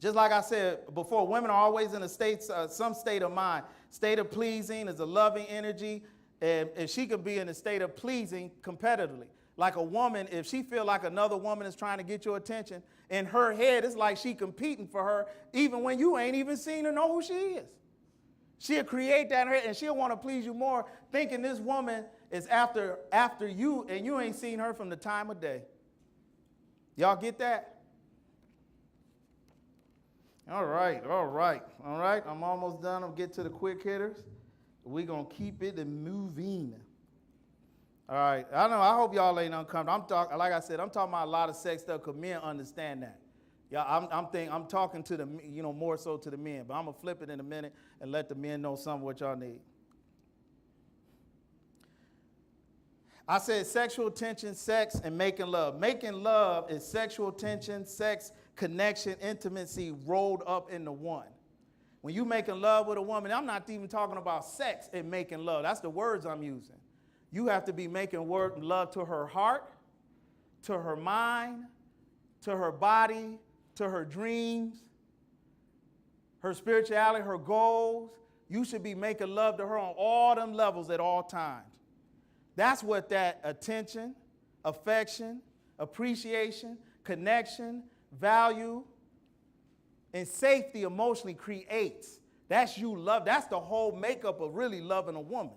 Just like I said before, women are always in a state, some state of mind. State of pleasing is a loving energy, and she could be in a state of pleasing competitively. Like a woman, if she feel like another woman is trying to get your attention, in her head, it's like she competing for her, even when you ain't even seen her know who she is. She'll create that in her head, and she'll want to please you more, thinking this woman is after you, and you ain't seen her from the time of day. Y'all get that? All right. I'm almost done. I'll get to the quick hitters. We're going to keep it and moving. All right. I hope y'all ain't uncomfortable. Like I said, I'm talking about a lot of sex stuff because men understand that. Yeah, I'm talking to the, more so to the men, but I'm going to flip it in a minute and let the men know some of what y'all need. I said sexual tension, sex, and making love. Making love is sexual tension, sex, connection, intimacy rolled up into one. When you making love with a woman, I'm not even talking about sex and making love. That's the words I'm using. You have to be making love to her heart, to her mind, to her body, to her dreams, her spirituality, her goals. You should be making love to her on all them levels at all times. That's what that attention, affection, appreciation, connection, value, and safety emotionally creates. That's you love. That's the whole makeup of really loving a woman,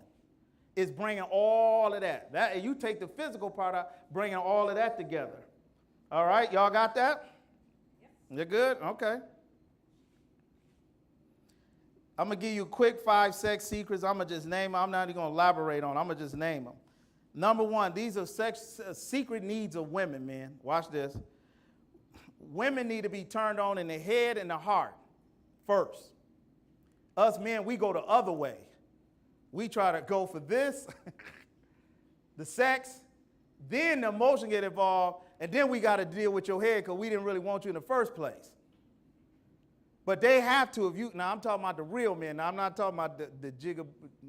is bringing all of that. And you take the physical part out, bringing all of that together. All right, y'all got that? Yep. You're good? Okay. I'm going to give you quick 5 sex secrets. I'm going to just name them. I'm not even going to elaborate on them. I'm going to just name them. Number 1, these are secret needs of women, man. Watch this. Women need to be turned on in the head and the heart first. Us men, we go the other way. We try to go for this, the sex, then the emotion get involved, and then we got to deal with your head because we didn't really want you in the first place. But they have to, now I'm talking about the real men. Now I'm not talking about the jigger,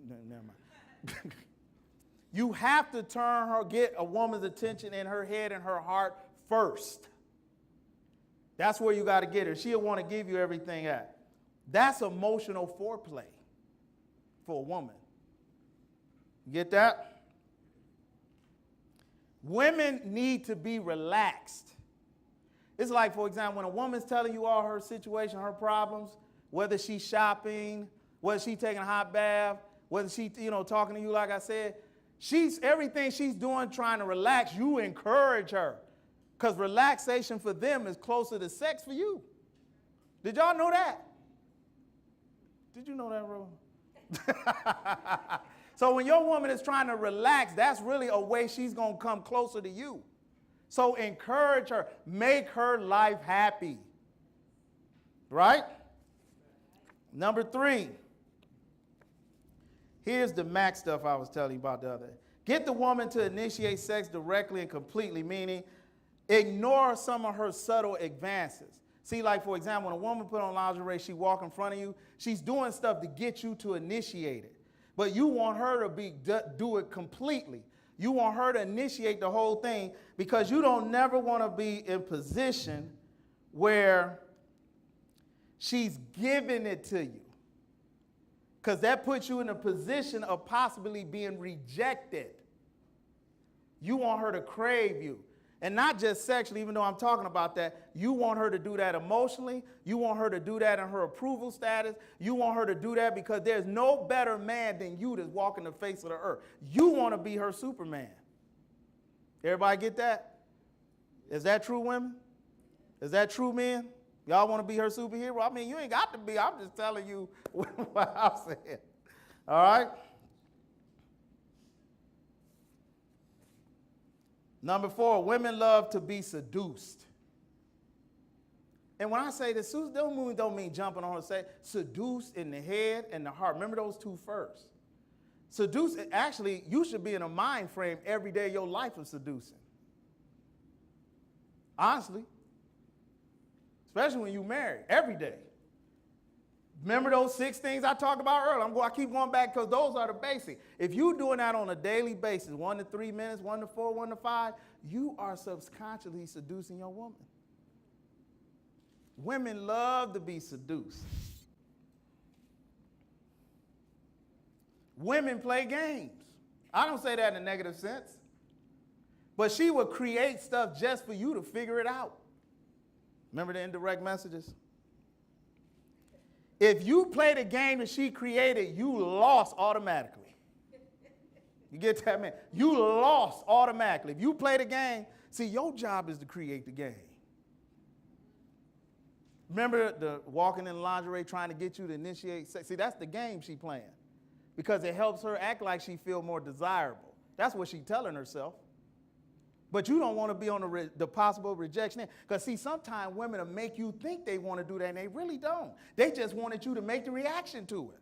never mind. You have to get a woman's attention in her head and her heart first. That's where you got to get her. She'll want to give you everything at. That's emotional foreplay for a woman. You get that? Women need to be relaxed. It's like, for example, when a woman's telling you all her situation, her problems, whether she's shopping, whether she's taking a hot bath, whether she's talking to you, like I said, everything she's doing trying to relax, you encourage her. Because relaxation for them is closer to sex for you. Did y'all know that? Did you know that, Ro? So when your woman is trying to relax, that's really a way she's going to come closer to you. So encourage her. Make her life happy. Right? Number 3. Here's the max stuff I was telling you about the other day. Get the woman to initiate sex directly and completely, meaning ignore some of her subtle advances. See, like, for example, when a woman put on lingerie, she walk in front of you, she's doing stuff to get you to initiate it. But you want her to do it completely. You want her to initiate the whole thing because you don't never want to be in position where she's giving it to you. Because that puts you in a position of possibly being rejected. You want her to crave you. And not just sexually, even though I'm talking about that. You want her to do that emotionally. You want her to do that in her approval status. You want her to do that because there's no better man than you that's walking the face of the earth. You want to be her Superman. Everybody get that? Is that true, women? Is that true, men? Y'all want to be her superhero? I mean, you ain't got to be. I'm just telling you what I'm saying. All right? Number 4, women love to be seduced. And when I say this, don't mean jumping on her. Say seduced in the head and the heart. Remember those two first. Seduce, actually, you should be in a mind frame every day of your life of seducing. Honestly. Especially when you marry, every day. Remember those 6 things I talked about earlier? I keep going back because those are the basics. If you're doing that on a daily basis, 1 to 3 minutes, 1 to 4, 1 to 5, you are subconsciously seducing your woman. Women love to be seduced. Women play games. I don't say that in a negative sense. But she will create stuff just for you to figure it out. Remember the indirect messages? If you play the game that she created, you lost automatically. You get that, man? You lost automatically. If you play the game, see, your job is to create the game. Remember the walking in lingerie trying to get you to initiate sex? See, that's the game she playing because it helps her act like she feel more desirable. That's what she telling herself. But you don't want to be on the possible rejection end. Because, see, sometimes women will make you think they want to do that, and they really don't. They just wanted you to make the reaction to it.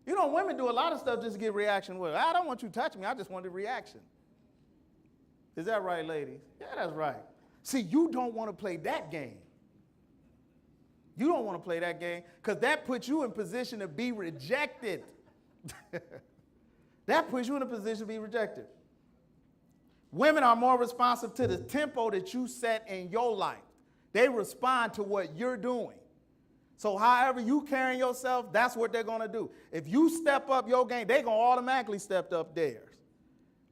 You know, women do a lot of stuff just to get reaction with. I don't want you to touch me. I just want a reaction. Is that right, ladies? Yeah, that's right. See, you don't want to play that game. You don't want to play that game because that puts you in position to be rejected. That puts you in a position to be rejected. Women are more responsive to the tempo that you set in your life. They respond to what you're doing. So however you carrying yourself, that's what they're going to do. If you step up your game, they're going to automatically step up theirs.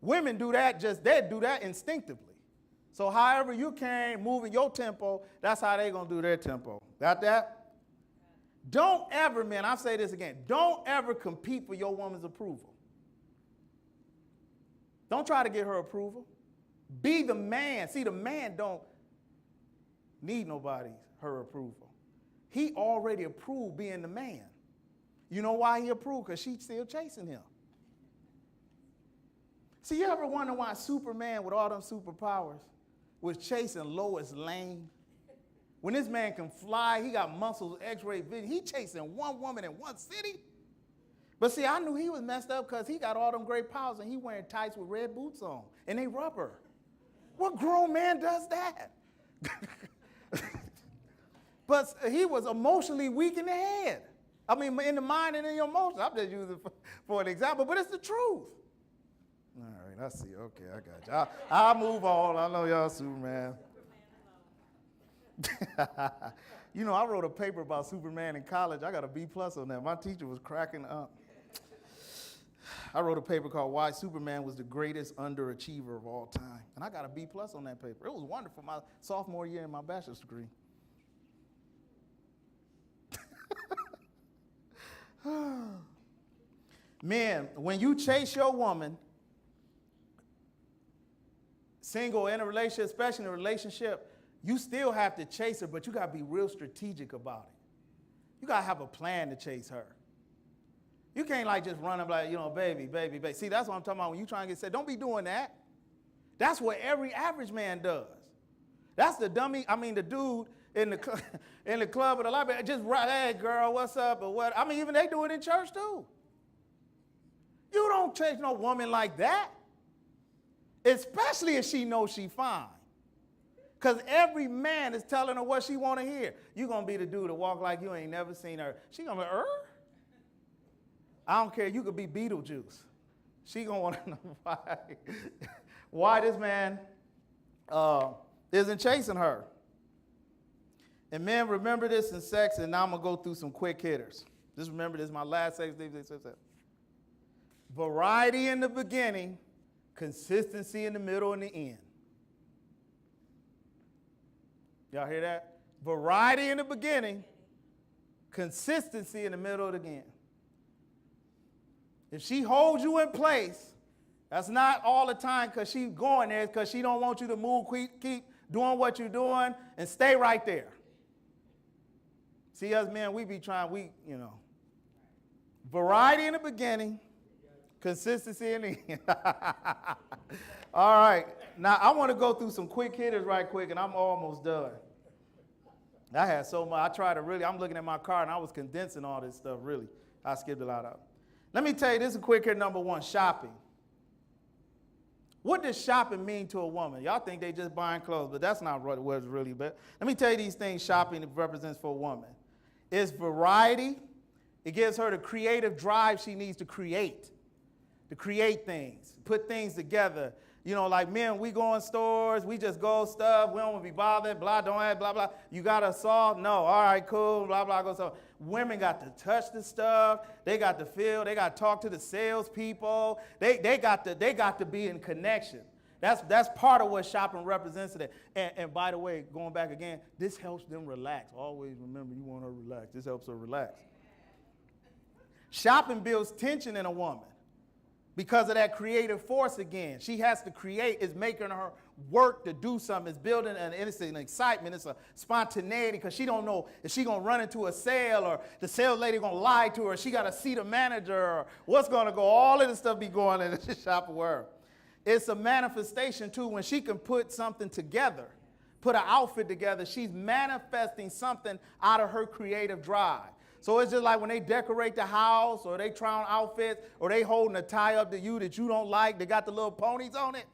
Women do that they do that instinctively. So however you carrying, moving your tempo, that's how they're going to do their tempo. Got that? Don't ever, man, I'll say this again, don't ever compete for your woman's approval. Don't try to get her approval. Be the man. See, the man don't need her approval. He already approved being the man. You know why he approved? Because she's still chasing him. See, you ever wonder why Superman with all them superpowers was chasing Lois Lane? When this man can fly, he got muscles, x-ray vision, he chasing one woman in one city? But see, I knew he was messed up because he got all them great powers and he wearing tights with red boots on and they rubber. What grown man does that? But he was emotionally weak in the head. I mean, in the mind and in your emotions. I'm just using it for an example, but it's the truth. All right, I see. Okay, I got you. I'll move on. I know y'all Superman. You know, I wrote a paper about Superman in college. I got a B+ on that. My teacher was cracking up. I wrote a paper called Why Superman Was the Greatest Underachiever of All Time. And I got a B+ on that paper. It was wonderful my sophomore year in my bachelor's degree. Men, when you chase your woman, single in a relationship, especially in a relationship, you still have to chase her, but you got to be real strategic about it. You got to have a plan to chase her. You can't like just run up like, you know, baby. See, that's what I'm talking about when you trying to get set. Don't be doing that. That's what every average man does. That's the dude in the club or the library, just right, hey girl, what's up or what? I mean, even they do it in church too. You don't chase no woman like that, especially if she knows she fine. Because every man is telling her what she want to hear. You're going to be the dude to walk like you ain't never seen her. She going to be, I don't care. You could be Beetlejuice. She going to want to know why this man isn't chasing her. And men, remember this in sex, and now I'm going to go through some quick hitters. Just remember, this is my last sex. Variety in the beginning, consistency in the middle and the end. Y'all hear that? Variety in the beginning, consistency in the middle of the end. If she holds you in place, That's not all the time because she's going there because she don't want you to move, keep doing what you're doing and stay right there. See, us men, we be trying, variety in the beginning, consistency in the end. All right. Now, I want to go through some quick hitters right quick, and I'm almost done. I had so much. I'm looking at my car, and I was condensing all this stuff, really. I skipped a lot out. Let me tell you, this is a quick hit number one, shopping. What does shopping mean to a woman? Y'all think they just buying clothes, but that's not what it's really about. Let me tell you these things shopping represents for a woman. It's variety. It gives her the creative drive she needs to create things, put things together. Like men, we go in stores, we just go stuff, we don't want to be bothered, blah, don't have, blah, blah. You got to solve? No, all right, cool, blah, blah, go so. Women got to touch the stuff, they got to feel, they got to talk to the salespeople, they got to be in connection. That's part of what shopping represents today. And by the way, going back again, this helps them relax. Always remember, you want her to relax. This helps her relax. Shopping builds tension in a woman. Because of that creative force again. She has to create. It's making her work to do something. It's building an excitement. It's a spontaneity because she don't know if she going to run into a sale or the sales lady going to lie to her. Or she got to see the manager or what's going to go. All of this stuff be going in the shopping world. It's a manifestation too when she can put something together, put an outfit together. She's manifesting something out of her creative drive. So it's just like when they decorate the house or they try on outfits or they holding a tie up to you that you don't like, they got the little ponies on it.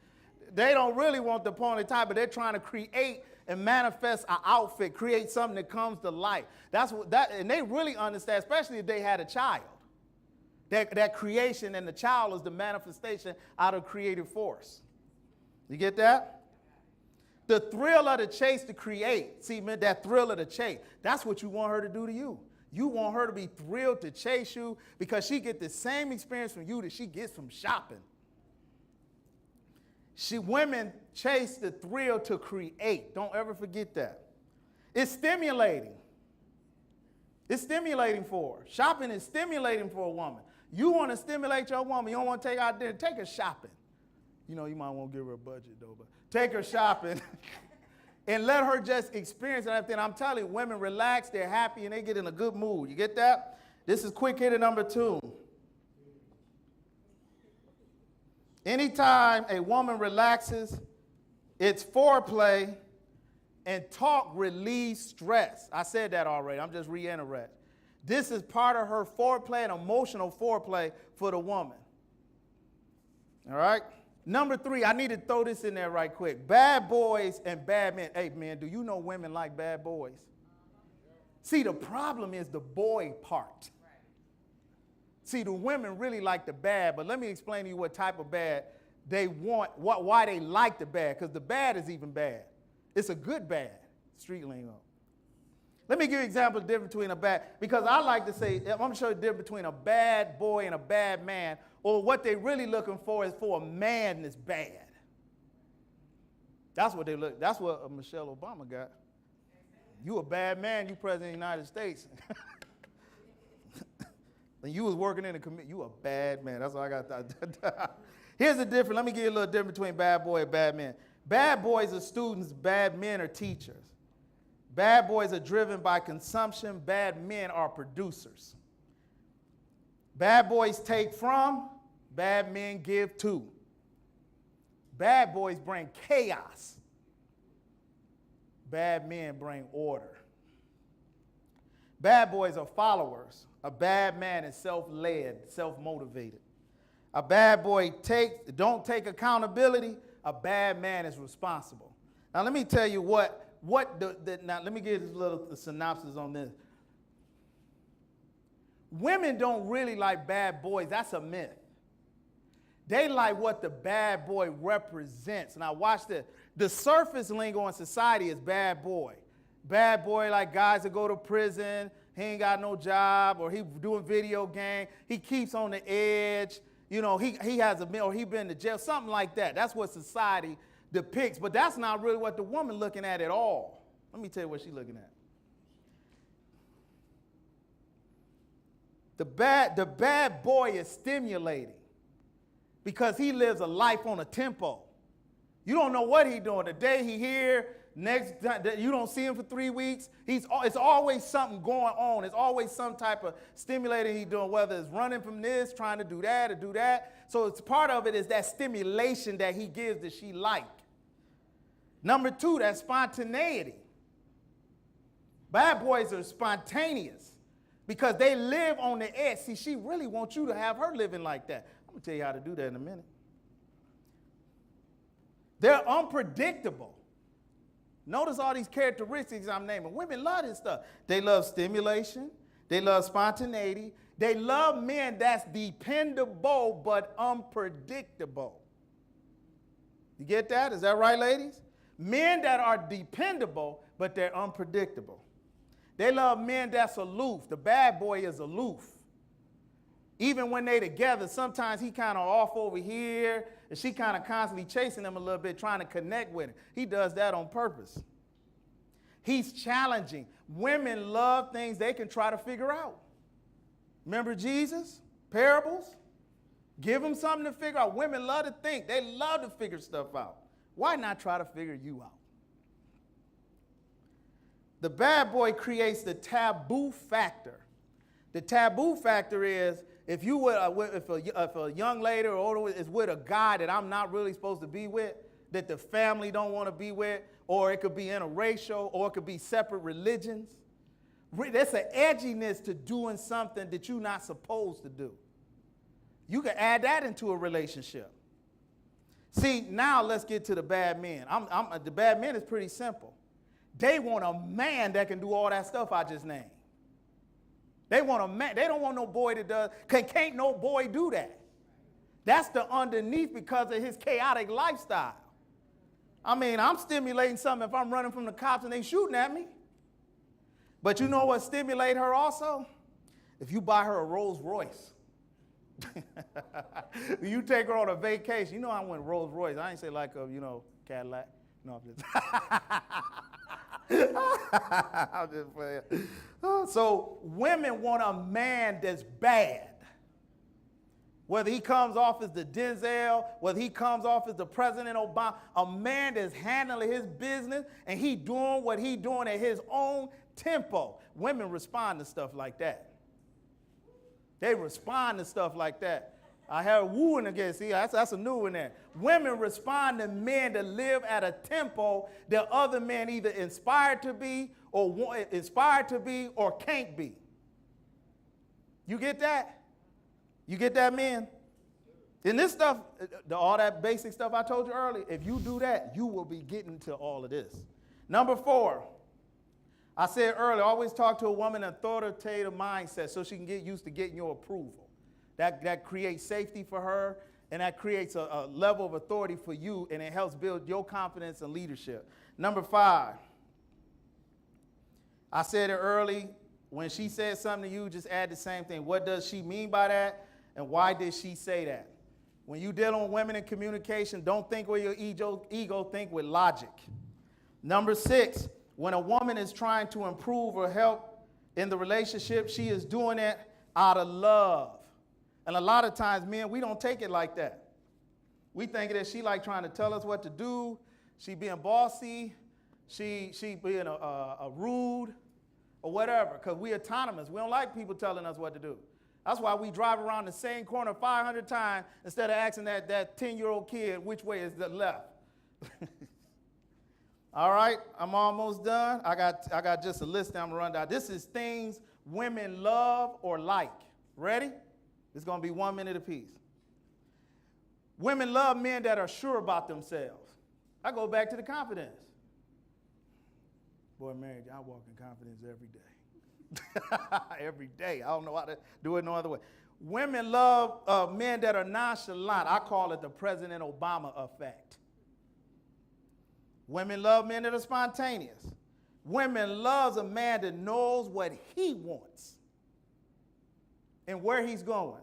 They don't really want the pony tie, but they're trying to create and manifest an outfit, create something that comes to life. And they really understand, especially if they had a child. That creation and the child is the manifestation out of creative force. You get that? The thrill of the chase to create. See, man, that thrill of the chase, that's what you want her to do to you. You want her to be thrilled to chase you because she gets the same experience from you that she gets from shopping. Women chase the thrill to create. Don't ever forget that. It's stimulating. It's stimulating for her. Shopping is stimulating for a woman. You want to stimulate your woman. You don't want to take her out there. Take her shopping. You might want to give her a budget, though, but take her shopping. And let her just experience everything. I'm telling you, women relax, they're happy, and they get in a good mood. You get that? This is quick hitter number 2. Anytime a woman relaxes, it's foreplay, and talk relieves stress. I said that already. I'm just reiterating. This is part of her foreplay, an emotional foreplay for the woman. All right? Number 3, I need to throw this in there right quick. Bad boys and bad men. Hey, man, do you know women like bad boys? See, the problem is the boy part. See, the women really like the bad, but let me explain to you what type of bad they want, why they like the bad, because the bad is even bad. It's a good bad, street lingo. Let me give you an example of the difference between a bad, because I like to say, I'm going to show you the difference between a bad boy and a bad man, or what they're really looking for is for a man that's bad. That's what they look, that's what Michelle Obama got. You a bad man, you president of the United States. And you was working in the committee, you a bad man. That's all I got. Here's the difference. Let me give you a little difference between bad boy and bad man. Bad boys are students, bad men are teachers. Bad boys are driven by consumption, bad men are producers. Bad boys take from, bad men give to. Bad boys bring chaos. Bad men bring order. Bad boys are followers. A bad man is self-led, self-motivated. A bad boy don't take accountability. A bad man is responsible. Now let me tell you now let me give you a little synopsis on this. Women don't really like bad boys. That's a myth. They like what the bad boy represents. Now watch this. The surface lingo in society is bad boy. Bad boy like guys that go to prison, he ain't got no job, or he doing video game, he keeps on the edge, he has or he been to jail, something like that. That's what society depicts, but that's not really what the woman looking at all. Let me tell you what she's looking at. The bad boy is stimulating. because he lives a life on a tempo. You don't know what he's doing. The day he here, next time, you don't see him for 3 weeks. It's always something going on. It's always some type of stimulator he's doing, whether it's running from this, trying to do that, or do that. So it's part of it is that stimulation that he gives that she like. Number 2, that spontaneity. Bad boys are spontaneous because they live on the edge. See, she really wants you to have her living like that. I'm going to tell you how to do that in a minute. They're unpredictable. Notice all these characteristics I'm naming. Women love this stuff. They love stimulation. They love spontaneity. They love men that's dependable but unpredictable. You get that? Is that right, ladies? Men that are dependable, but they're unpredictable. They love men that's aloof. The bad boy is aloof. Even when they together, sometimes he kind of off over here, and she kind of constantly chasing him a little bit, trying to connect with him. He does that on purpose. He's challenging. Women love things they can try to figure out. Remember Jesus? Parables? Give them something to figure out. Women love to think. They love to figure stuff out. Why not try to figure you out? The bad boy creates the taboo factor. The taboo factor is if a young lady or older is with a guy that I'm not really supposed to be with, that the family don't want to be with, or it could be interracial, or it could be separate religions. There's an edginess to doing something that you're not supposed to do. You can add that into a relationship. See, now let's get to the bad men. The bad men is pretty simple. They want a man that can do all that stuff I just named. They want a man. They don't want no boy that does. Can't no boy do that. That's the underneath because of his chaotic lifestyle. I mean, I'm stimulating something if I'm running from the cops and they shooting at me. But you know what stimulate her also? If you buy her a Rolls Royce. You take her on a vacation. You know I went Rolls Royce. I ain't say like a, Cadillac. No, I'm just playing. So women want a man that's bad. Whether he comes off as the Denzel, whether he comes off as the President Obama, a man that's handling his business and he doing what he doing at his own tempo. Women respond to stuff like that. They respond to stuff like that. I have wooing again. See, that's a new one there. Women respond to men that live at a tempo that other men either inspired to be or can't be. You get that? You get that, men? And this stuff, all that basic stuff I told you earlier, if you do that, you will be getting to all of this. Number 4, I said earlier, always talk to a woman in an authoritative mindset so she can get used to getting your approval. That creates safety for her, and that creates a level of authority for you, and it helps build your confidence and leadership. Number 5, I said it early, when she said something to you, just add the same thing. What does she mean by that, and why did she say that? When you're dealing with women in communication, don't think with your ego, think with logic. Number 6, when a woman is trying to improve or help in the relationship, she is doing it out of love. And a lot of times, men, we don't take it like that. We think that she like trying to tell us what to do. She being bossy. She being a rude or whatever, because we autonomous. We don't like people telling us what to do. That's why we drive around the same corner 500 times instead of asking that 10-year-old kid which way is the left. All right, I'm almost done. I got just a list I'm going to run down. This is things women love or like. Ready? It's going to be 1 minute apiece. Women love men that are sure about themselves. I go back to the confidence. Boy, Mary, I walk in confidence every day. Every day. I don't know how to do it no other way. Women love men that are nonchalant. I call it the President Obama effect. Women love men that are spontaneous. Women loves a man that knows what he wants and where he's going.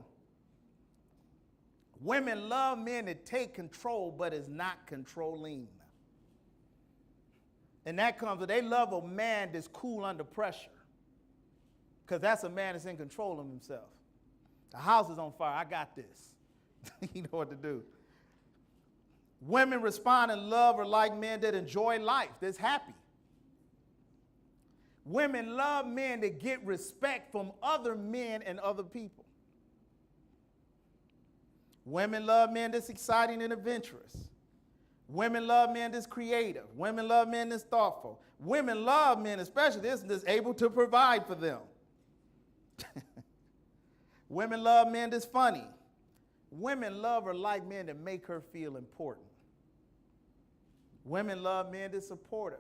Women love men that take control but is not controlling. And that comes with, they love a man that's cool under pressure, because that's a man that's in control of himself. The house is on fire. I got this. You know what to do. Women respond and love or like men that enjoy life, that's happy. Women love men that get respect from other men and other people. Women love men that's exciting and adventurous. Women love men that's creative. Women love men that's thoughtful. Women love men, especially that's able to provide for them. Women love men that's funny. Women love or like men that make her feel important. Women love men that's supportive.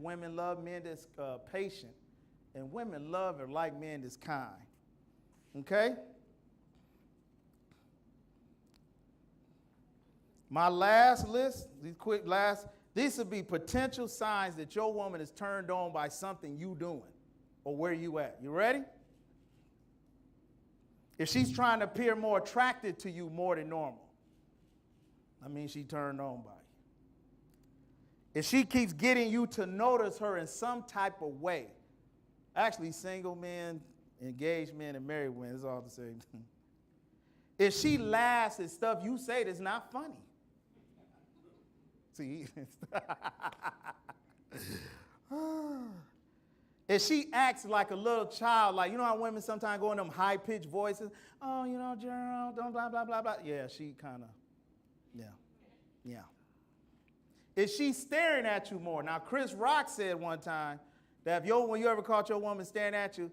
Women love men that's patient. And women love or like men that's kind. Okay? My last list, these would be potential signs that your woman is turned on by something you doing or where you at. You ready? If she's trying to appear more attracted to you more than normal, I mean she turned on by you. If she keeps getting you to notice her in some type of way, actually single men, engaged men, and married men, it's all the same thing. If she laughs at stuff you say that's not funny. See, if she acts like a little child, like, you know how women sometimes go in them high-pitched voices, oh, you know, Gerald, don't blah, blah, blah, blah. Yeah, she kind of, yeah. If she's staring at you more. Now, Chris Rock said one time that when you ever caught your woman staring at you,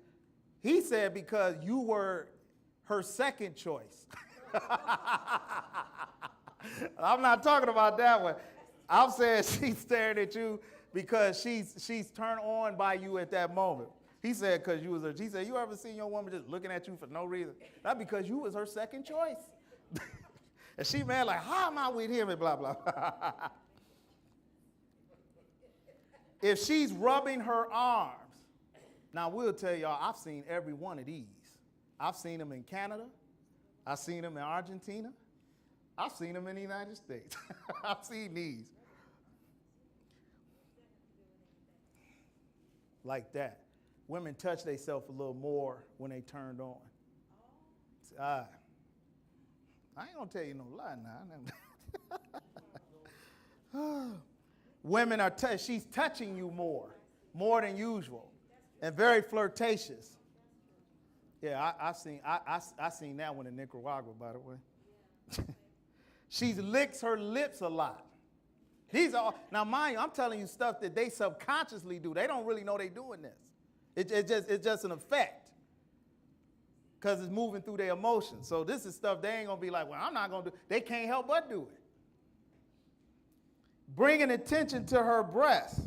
he said because you were her second choice. I'm not talking about that one. I'm saying she's staring at you because she's turned on by you at that moment. He said because you was her. He said, you ever seen your woman just looking at you for no reason? Not because you was her second choice. And she mad like, how am I with him and blah, blah. If she's rubbing her arms, now we'll tell y'all, I've seen every one of these. I've seen them in Canada. I've seen them in Argentina. I've seen them in the United States. I've seen these. Like that. Women touch themselves a little more when they turned on. I ain't gonna tell you no lie now. Women are, she's touching you more than usual, and very flirtatious. Yeah, I seen that one in Nicaragua, by the way. She licks her lips a lot. These are, now mind you, I'm telling you stuff that they subconsciously do. They don't really know they're doing this. It's just an effect because it's moving through their emotions. So this is stuff they ain't gonna be like, well, I'm not gonna do. They can't help but do it. Bringing attention to her breasts.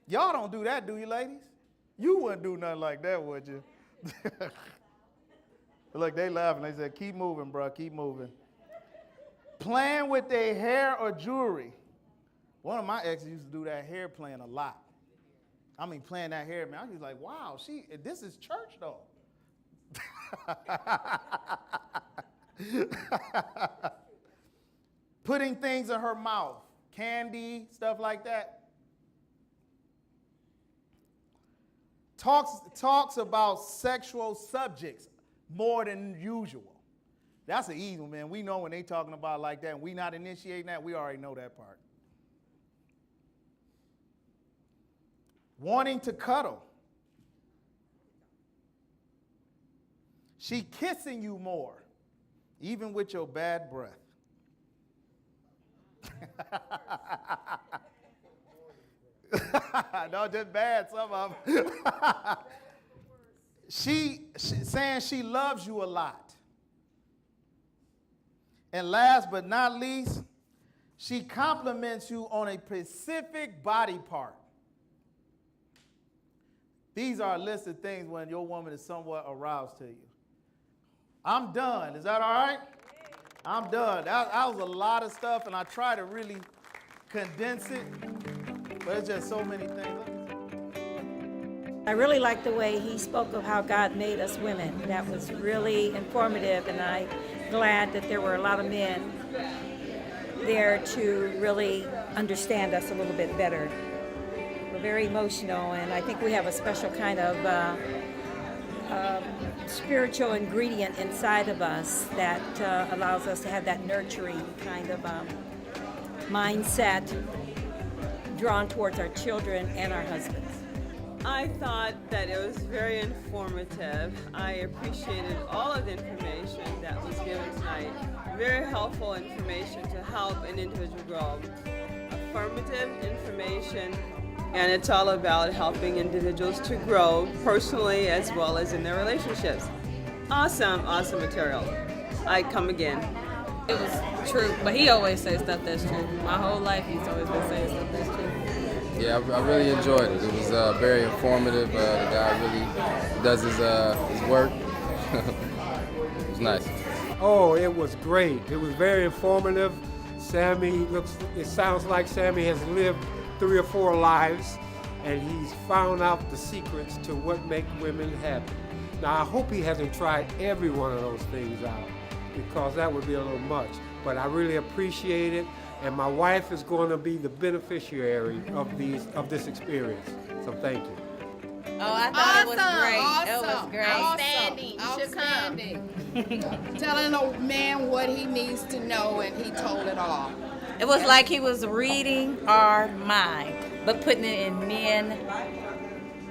Y'all don't do that, do you, ladies? You wouldn't do nothing like that, would you? Look, they laughing. They said, keep moving, bro, keep moving. Playing with their hair or jewelry. One of my exes used to do that hair playing a lot. I mean, playing that hair, man. I was like, wow, this is church, though. Putting things in her mouth, candy, stuff like that. Talks about sexual subjects more than usual. That's an easy one, man. We know when they talking about like that and we not initiating that, we already know that part. Wanting to cuddle. She kissing you more, even with your bad breath. No, just bad, some of them. She saying she loves you a lot. And last but not least, she compliments you on a specific body part. These are a list of things when your woman is somewhat aroused to you. I'm done. Is that all right? I'm done. That was a lot of stuff, and I try to really condense it, but it's just so many things. I really like the way he spoke of how God made us women. That was really informative, and I'm glad that there were a lot of men there to really understand us a little bit better. We're very emotional, and I think we have a special kind of spiritual ingredient inside of us that allows us to have that nurturing kind of mindset drawn towards our children and our husbands. I thought that it was very informative. I appreciated all of the information that was given tonight. Very helpful information to help an individual grow. Affirmative information, and it's all about helping individuals to grow personally as well as in their relationships. Awesome, awesome material. I come again. It was true, but he always says stuff that's true. My whole life he's always been saying stuff that's true. Yeah, I really enjoyed it. It was very informative. The guy really does his work. It was nice. Oh, it was great. It was very informative. It sounds like Sammy has lived 3 or 4 lives, and he's found out the secrets to what make women happy. Now, I hope he hasn't tried every one of those things out, because that would be a little much. But I really appreciate it, and my wife is going to be the beneficiary of this experience. So thank you. Oh, I thought it was great. Awesome. It was great. Outstanding. Outstanding. Telling a man what he needs to know, and he told it all. It was like he was reading our mind, but putting it in men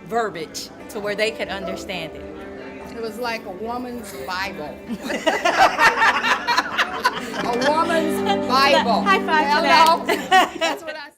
verbiage to where they could understand it. It was like a woman's Bible. A woman's Bible. High five to Hello? that. That's what I